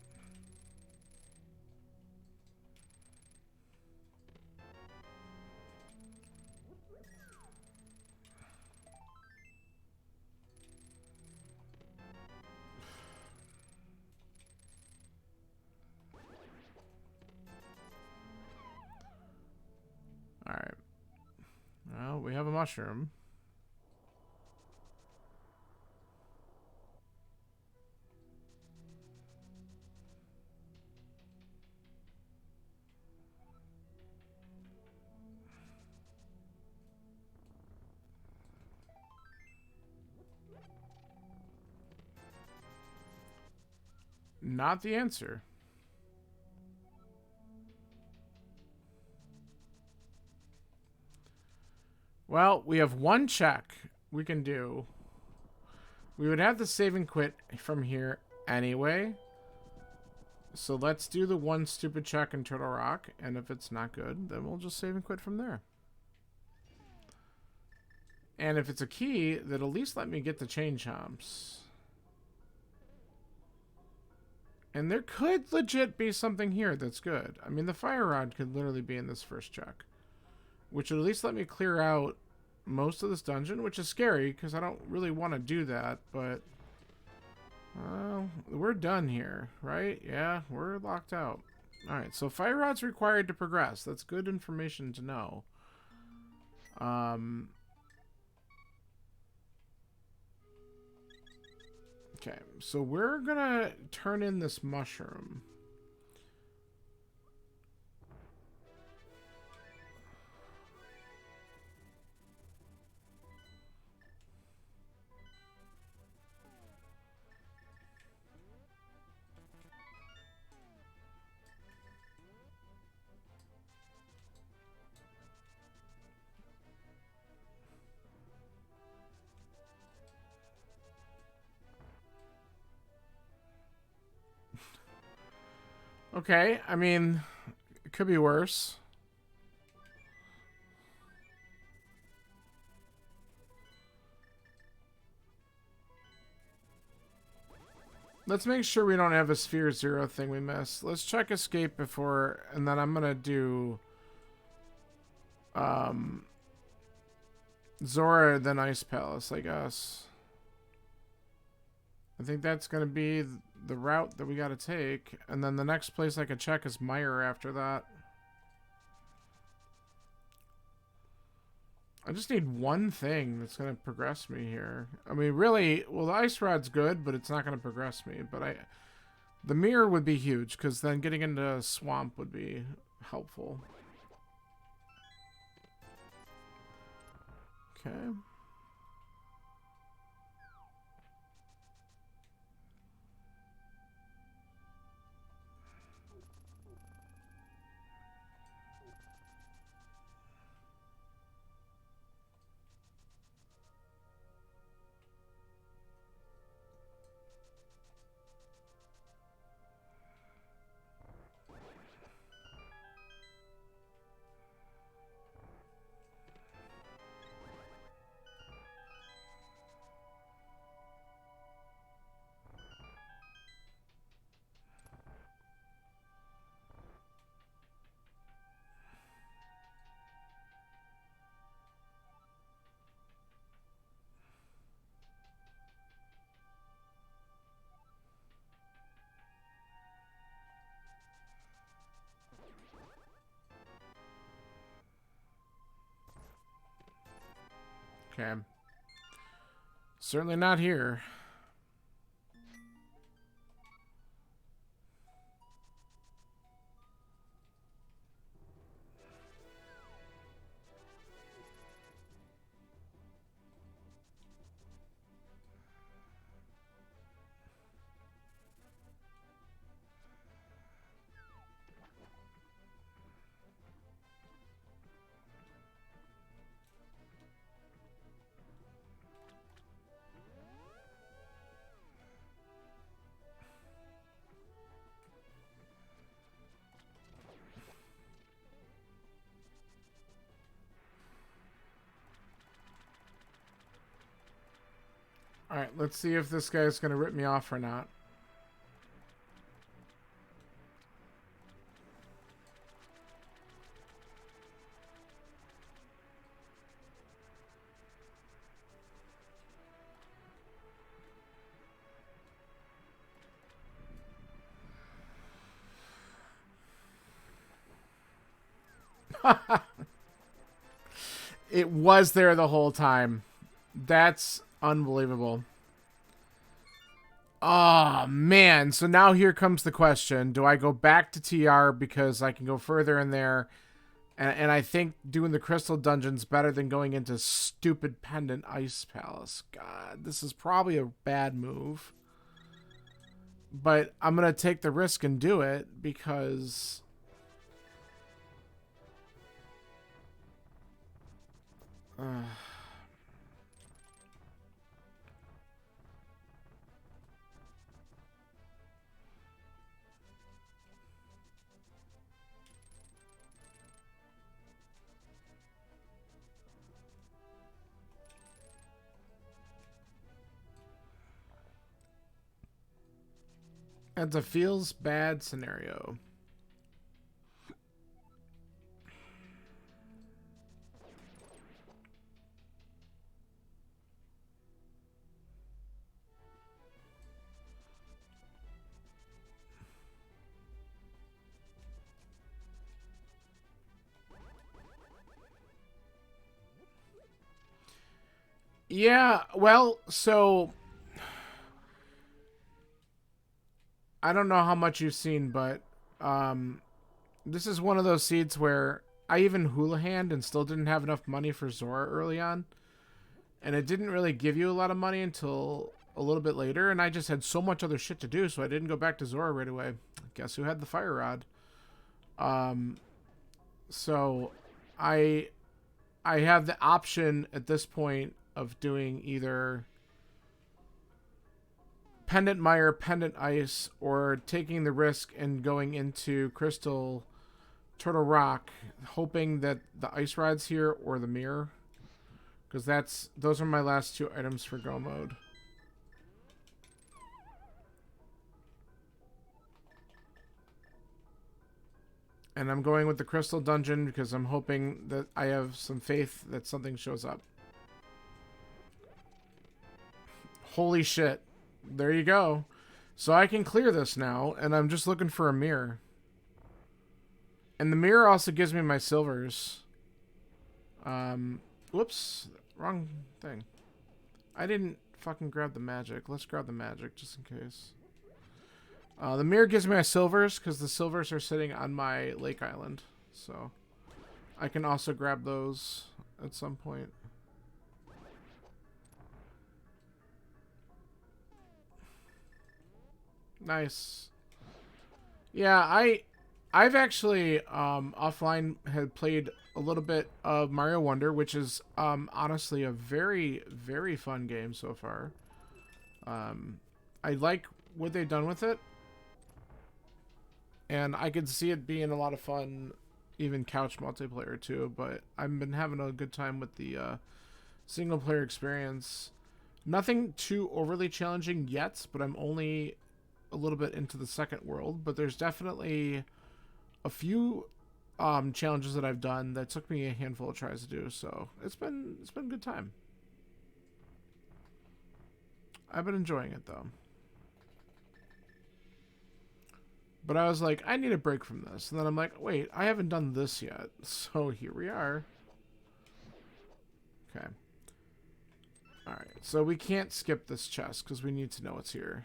Alright. Well, we have a mushroom. Not the answer. Well, we have one check we can do. We would have to save and quit from here anyway. So let's do the one stupid check in Turtle Rock, and if it's not good, then we'll just save and quit from there. And if it's a key, that'll at least let me get the chain chomps. And there could legit be something here that's good. I mean, the fire rod could literally be in this first check, which would at least let me clear out most of this dungeon, which is scary because I don't really want to do that, but we're done here, right? Yeah, we're locked out. All right, so fire rod's required to progress. That's good information to know. Okay, so we're gonna turn in this mushroom. Okay, I mean, it could be worse. Let's make sure we don't have a Sphere Zero thing we missed. Let's check Escape before, and then I'm gonna do Zora, then Ice Palace, I guess. I think that's gonna be the route that we gotta take, and then the next place I could check is Meyer after that. I just need one thing that's going to progress me here. I mean, really, well, the ice rod's good, but it's not going to progress me. But the mirror would be huge, because then getting into a swamp would be helpful. Okay. Okay. Certainly not here. Alright, let's see if this guy's going to rip me off or not. It was there the whole time. That's unbelievable. Oh, man. So now here comes the question. Do I go back to TR because I can go further in there? And I think doing the Crystal Dungeon's better than going into stupid Pendant Ice Palace. God, this is probably a bad move. But I'm going to take the risk and do it because... It's a feels bad scenario. Yeah, well, so I don't know how much you've seen, but this is one of those seeds where I even hula-hand and still didn't have enough money for Zora early on. And it didn't really give you a lot of money until a little bit later, and I just had so much other shit to do, so I didn't go back to Zora right away. Guess who had the fire rod? So I have the option at this point of doing either Pendant Mire, Pendant Ice, or taking the risk and going into Crystal Turtle Rock, hoping that the Ice Rod's here or the Mirror. Because those are my last two items for go mode. And I'm going with the Crystal Dungeon because I'm hoping that I have some faith that something shows up. Holy shit. There you go. So I can clear this now, and I'm just looking for a mirror. And the mirror also gives me my silvers. Whoops. Wrong thing. I didn't fucking grab the magic. Let's grab the magic just in case. The mirror gives me my silvers because the silvers are sitting on my lake island. So I can also grab those at some point. Nice. Yeah, I've actually offline had played a little bit of Mario Wonder, which is honestly a very, very fun game so far. I like what they've done with it. And I could see it being a lot of fun, even couch multiplayer too, but I've been having a good time with the single player experience. Nothing too overly challenging yet, but I'm only a little bit into the second world, but there's definitely a few challenges that I've done that took me a handful of tries to do, so it's been a good time. I've been enjoying it though. But I was like, I need a break from this. And then I'm like, wait, I haven't done this yet. So here we are. Okay. Alright, so we can't skip this chest because we need to know what's here.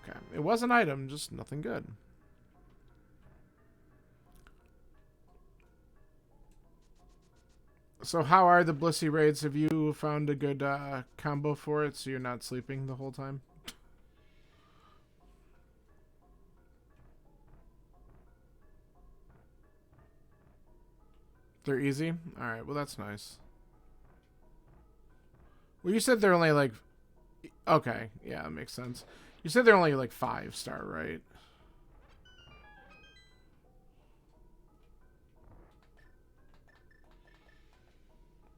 Okay, it was an item, just nothing good. So how are the Blissey raids? Have you found a good combo for it so you're not sleeping the whole time? They're easy? Alright, well that's nice. Well, you said they're only like... Okay, yeah, that makes sense. You said they're only like 5-star, right?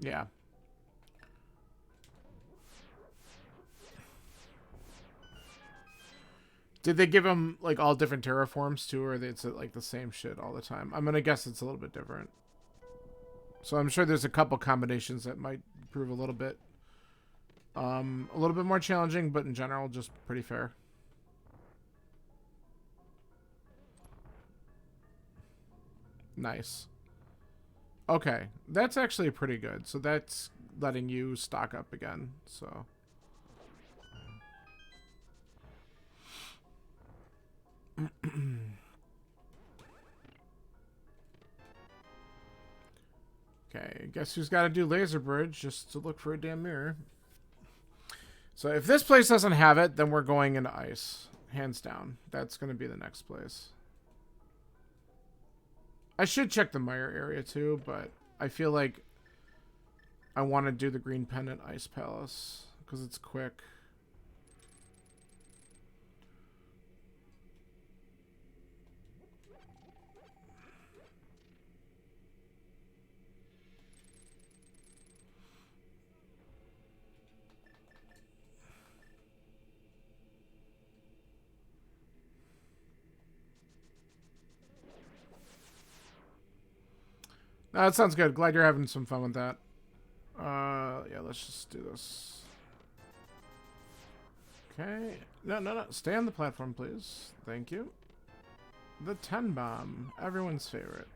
Yeah. Did they give them like all different terraforms too, or it's like the same shit all the time? I'm gonna guess it's a little bit different. So I'm sure there's a couple combinations that might prove a little bit more challenging, but in general, just pretty fair. Nice. Okay, that's actually pretty good. So that's letting you stock up again. So. Okay, guess who's got to do laser bridge just to look for a damn mirror. So if this place doesn't have it, then we're going into ice. Hands down. That's going to be the next place. I should check the Mire area too, but I feel like I want to do the Green Pendant Ice Palace because it's quick. No, that sounds good. Glad you're having some fun with that. Yeah, let's just do this. Okay. No. Stay on the platform, please. Thank you. The 10 bomb. Everyone's favorite.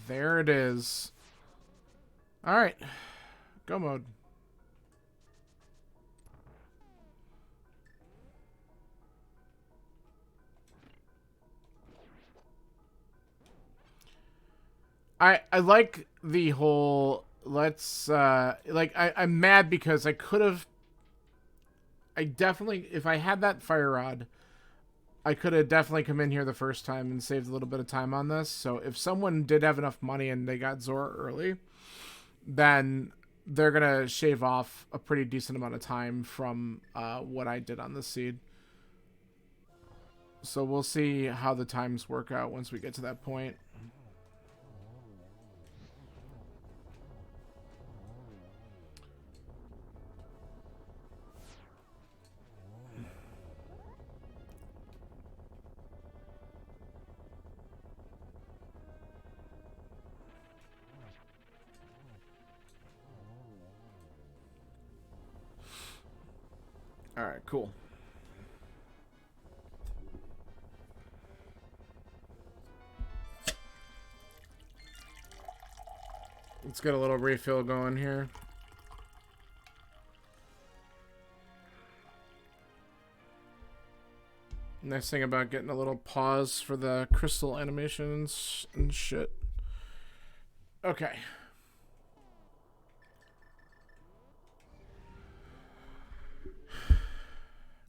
There it is. Alright. Go mode. I like the whole let's I'm mad because I definitely, if I had that fire rod, I could have definitely come in here the first time and saved a little bit of time on this. So if someone did have enough money and they got Zora early, then they're gonna shave off a pretty decent amount of time from what I did on this seed. So we'll see how the times work out once we get to that point. All right, cool. Let's get a little refill going here. Nice thing about getting a little pause for the crystal animations and shit. Okay.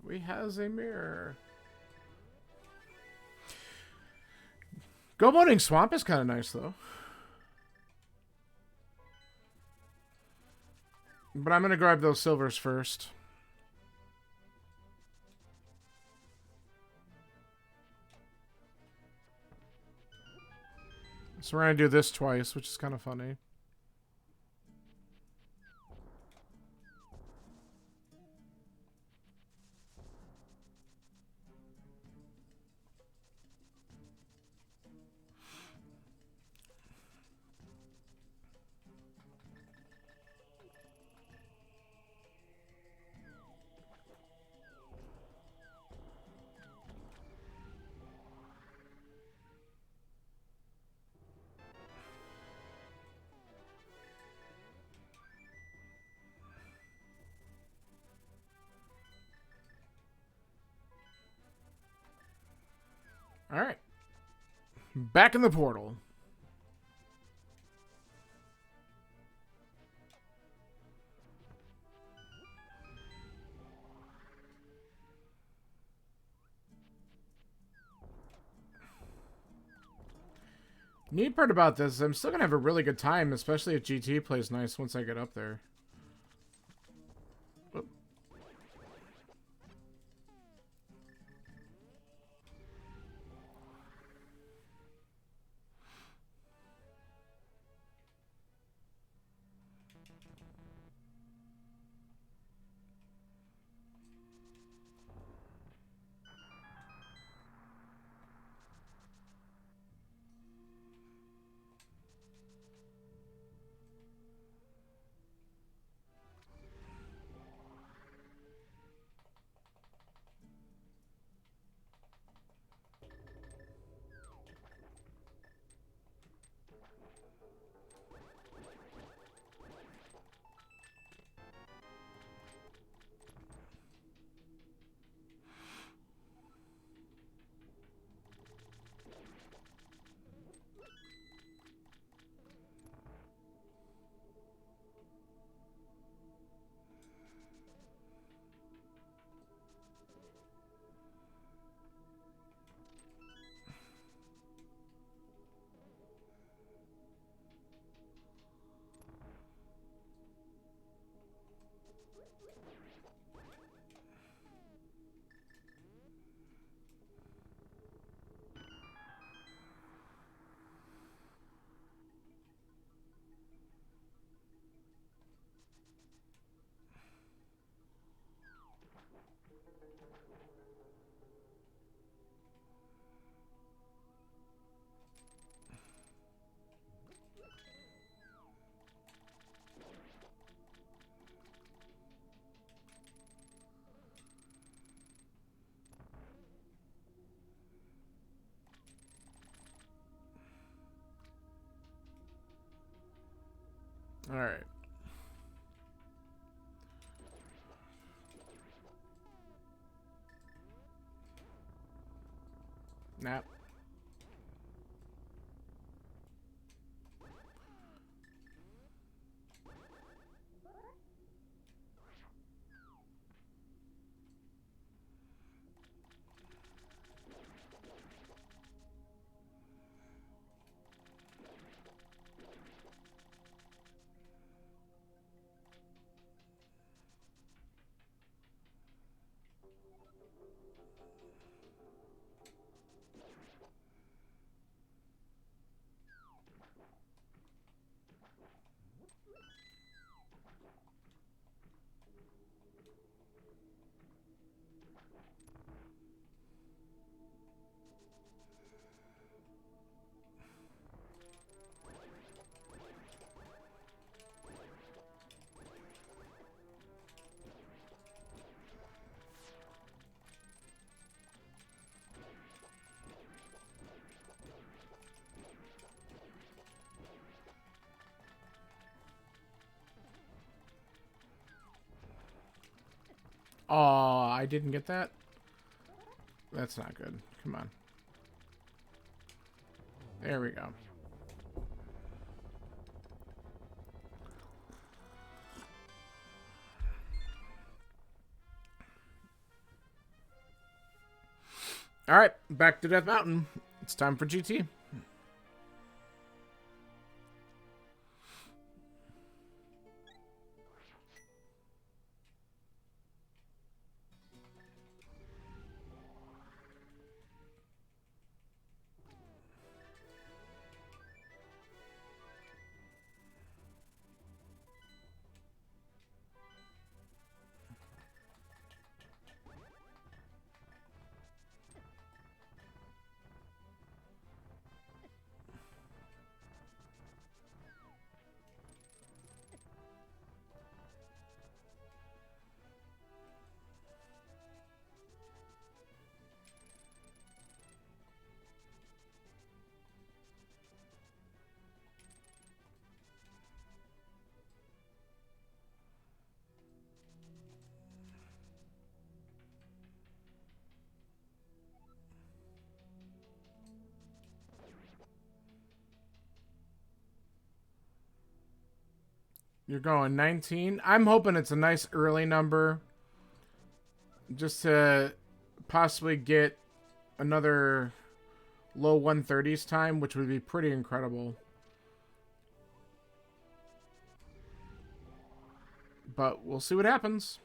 We has a mirror. Go Boating Swamp is kind of nice, though. But I'm going to grab those silvers first. So we're going to do this twice, which is kind of funny. All right. Back in the portal. Neat part about this is I'm still going to have a really good time, especially if GT plays nice once I get up there. All right. Nap. Oh, I didn't get that? That's not good. Come on. There we go. All right, back to Death Mountain. It's time for GT. You're going 19. I'm hoping it's a nice early number. Just to possibly get another low 130s time, which would be pretty incredible. But we'll see what happens.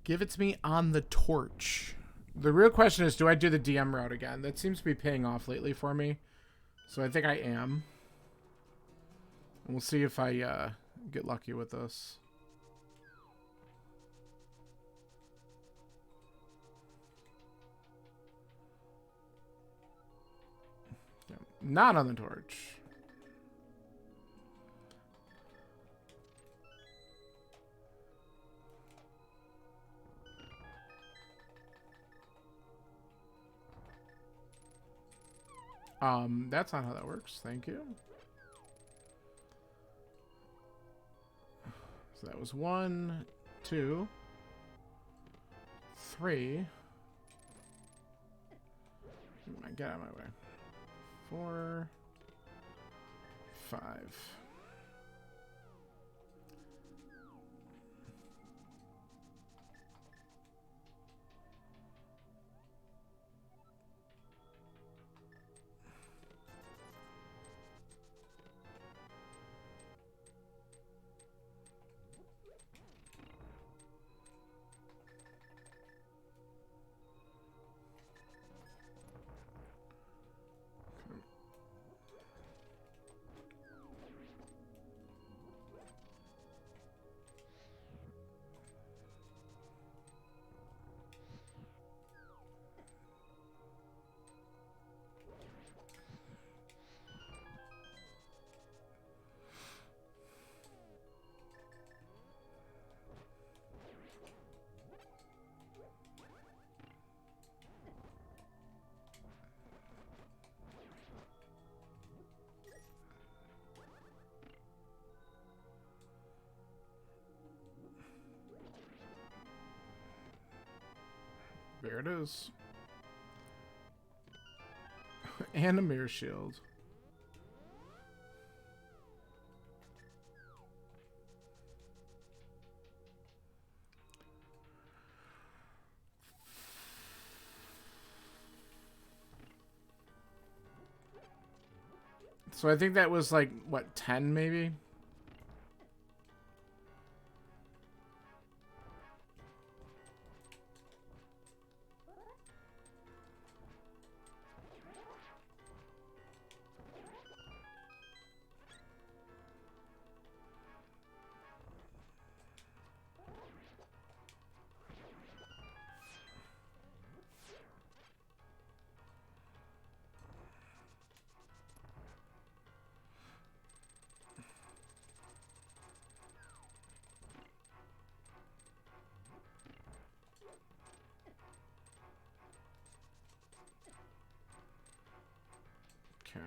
Give it to me on the torch. The real question is, do I do the DM route again? That seems to be paying off lately for me. So I think I am. And we'll see if I get lucky with this. Not on the torch. That's not how that works. Thank you. So that was 1, 2, 3. Get out of my way. 4, 5. There it is. And a mirror shield. So I think that was like, what, 10 maybe? Okay.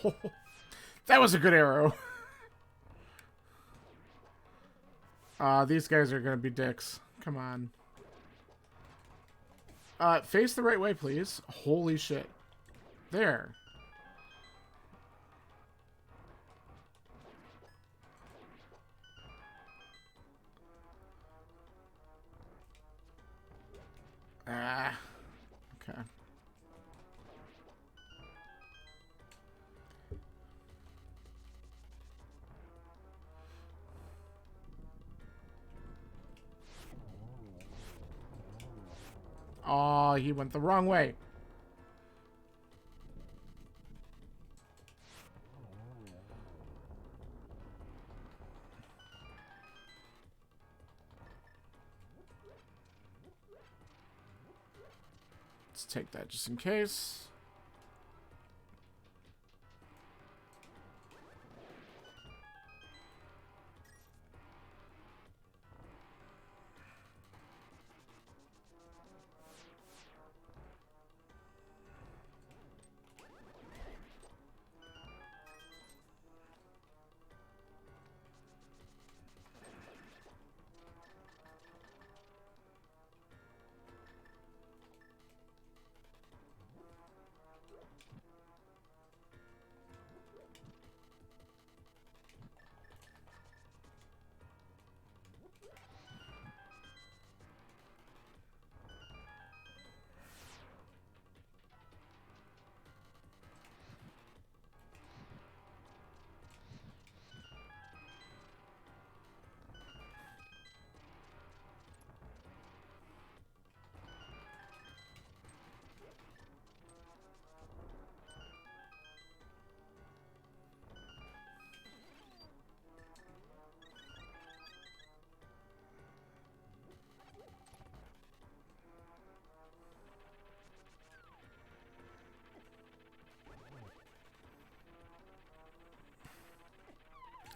Oh, that was a good arrow. These guys are gonna be dicks. Come on. Face the right way, please. Holy shit. There. Ah. Okay. Oh, he went the wrong way. Let's take that just in case.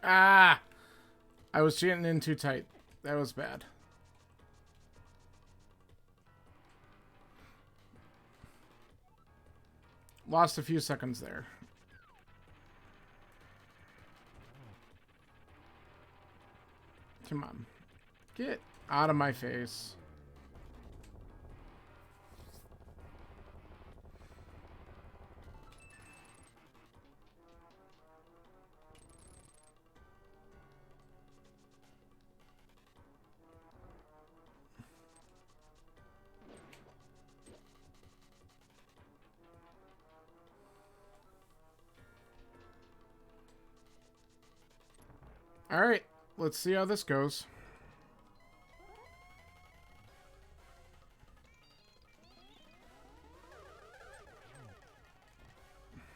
Ah! I was getting in too tight. That was bad. Lost a few seconds there. Come on. Get out of my face. Alright, let's see how this goes.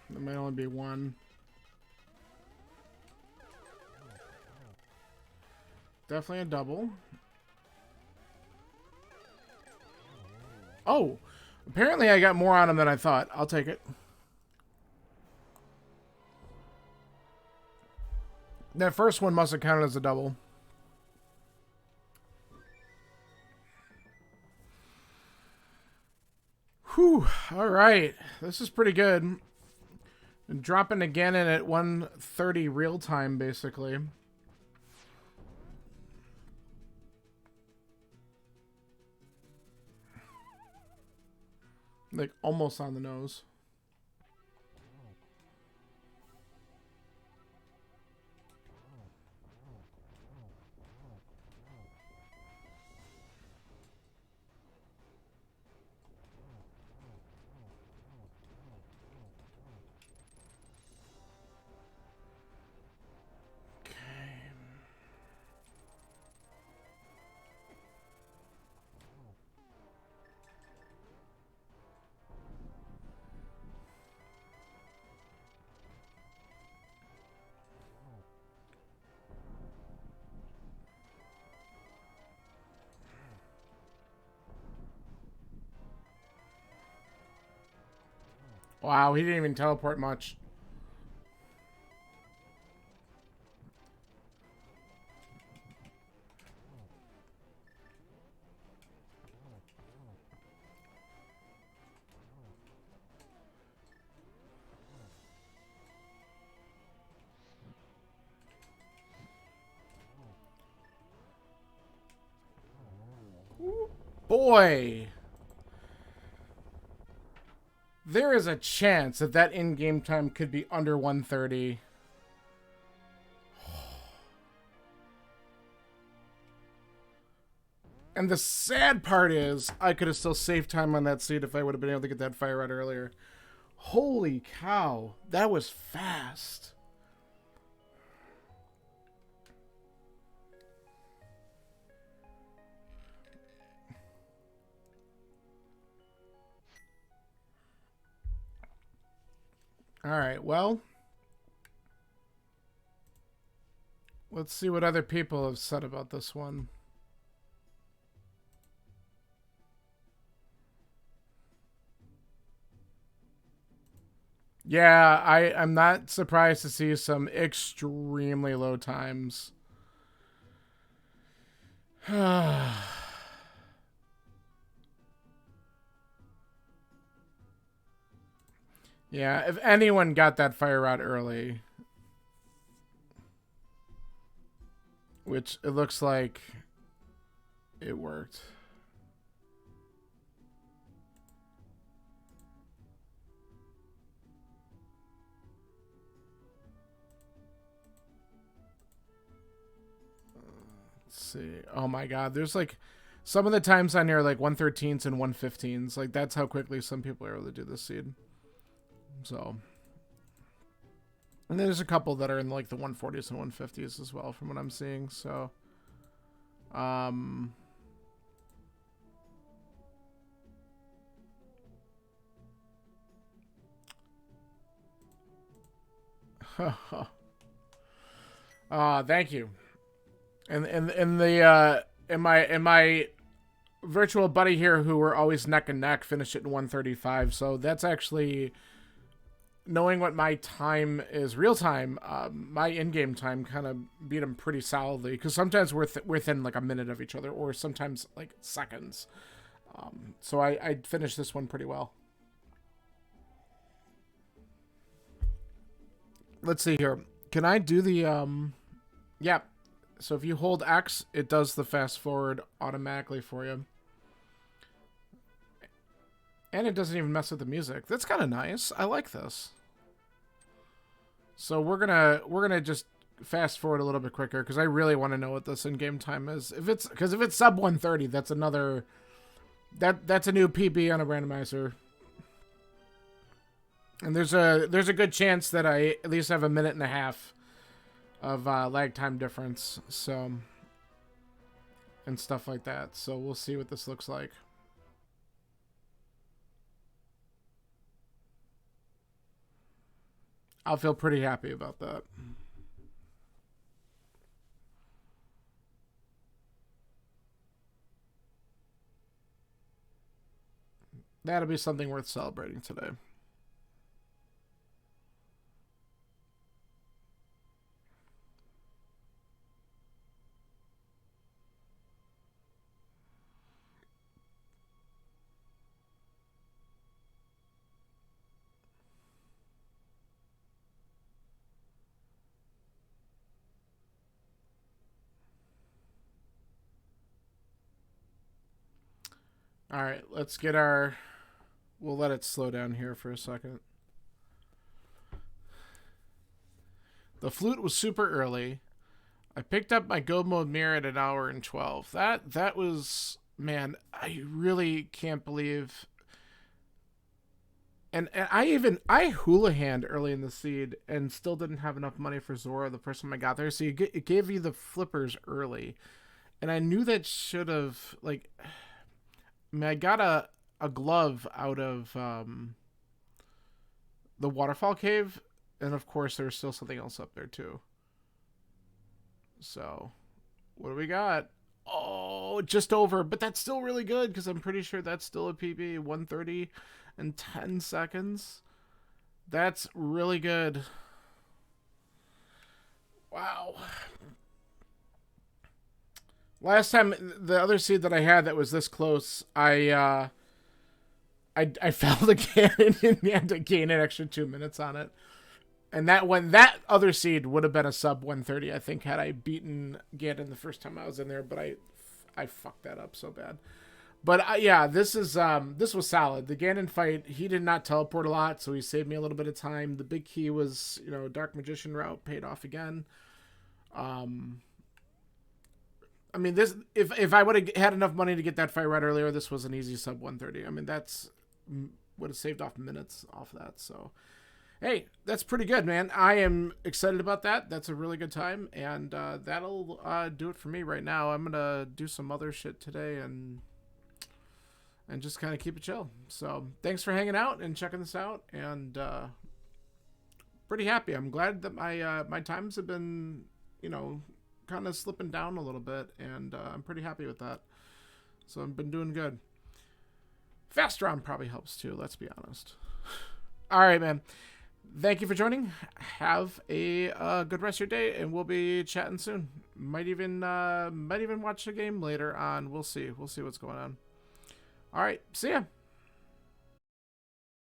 There might only be one. Definitely a double. Oh! Apparently I got more on him than I thought. I'll take it. That first one must have counted as a double. Whew. All right. This is pretty good. And dropping again in at 1:30 real time, basically. Like, almost on the nose. Wow, he didn't even teleport much. Boy. There is a chance that that in-game time could be under 1:30. And the sad part is, I could have still saved time on that seed if I would have been able to get that fire out earlier. Holy cow. That was fast. Alright, well. Let's see what other people have said about this one. Yeah, I'm not surprised to see some extremely low times. Yeah, if anyone got that fire rod early, which it looks like it worked. Let's see. Oh my god, there's like some of the times on here are like 113s and 115s. Like that's how quickly some people are able to do this seed. So, and there's a couple that are in like the 140s and 150s as well from what I'm seeing. So, thank you. And my virtual buddy here who were always neck and neck finished it in 135. So that's actually knowing what my time is real time. My in-game time kind of beat him pretty solidly because sometimes we're within like a minute of each other or sometimes like seconds. So I finished this one pretty well. Let's see here. Can I do the yeah. So if you hold X, it does the fast forward automatically for you. And it doesn't even mess with the music. That's kind of nice. I like this. So we're gonna just fast forward a little bit quicker because I really want to know what this in-game time is. If it's sub 130, that's another that's a new PB on a randomizer. And there's a good chance that I at least have a minute and a half of lag time difference, so and stuff like that. So we'll see what this looks like. I'll feel pretty happy about that. That'll be something worth celebrating today. All right, let's get our... We'll let it slow down here for a second. The flute was super early. I picked up my go mode mirror at 1:12. That was, man, I really can't believe. And I hula hand early in the seed and still didn't have enough money for Zora the first time I got there. So it gave you the flippers early, and I knew that should have, like, I mean, I got a glove out of the waterfall cave, and of course there's still something else up there too. So, what do we got? Oh, just over, but that's still really good because I'm pretty sure that's still a PB. 1:30 and 10 seconds. That's really good. Wow. Last time, the other seed that I had that was this close, I fouled again and had to gain an extra 2 minutes on it. And that other seed would have been a sub 1:30, I think, had I beaten Ganon the first time I was in there, but I fucked that up so bad. But yeah, this was solid. The Ganon fight, he did not teleport a lot, so he saved me a little bit of time. The big key was, Dark Magician route paid off again. I mean, this if I would have had enough money to get that fight right earlier, this was an easy sub 1:30. I mean, that's would have saved off minutes off that. So, hey, that's pretty good, man. I am excited about that. That's a really good time, and that'll do it for me right now. I'm gonna do some other shit today and just kind of keep it chill. So, thanks for hanging out and checking this out, and pretty happy. I'm glad that my times have been, kind of slipping down a little bit, and I'm pretty happy with that. So I've been doing good. Fast round probably helps too, let's be honest. All right, man. Thank you for joining. Have a good rest of your day, and we'll be chatting soon. Might even watch a game later on. We'll see. We'll see what's going on. All right. See ya.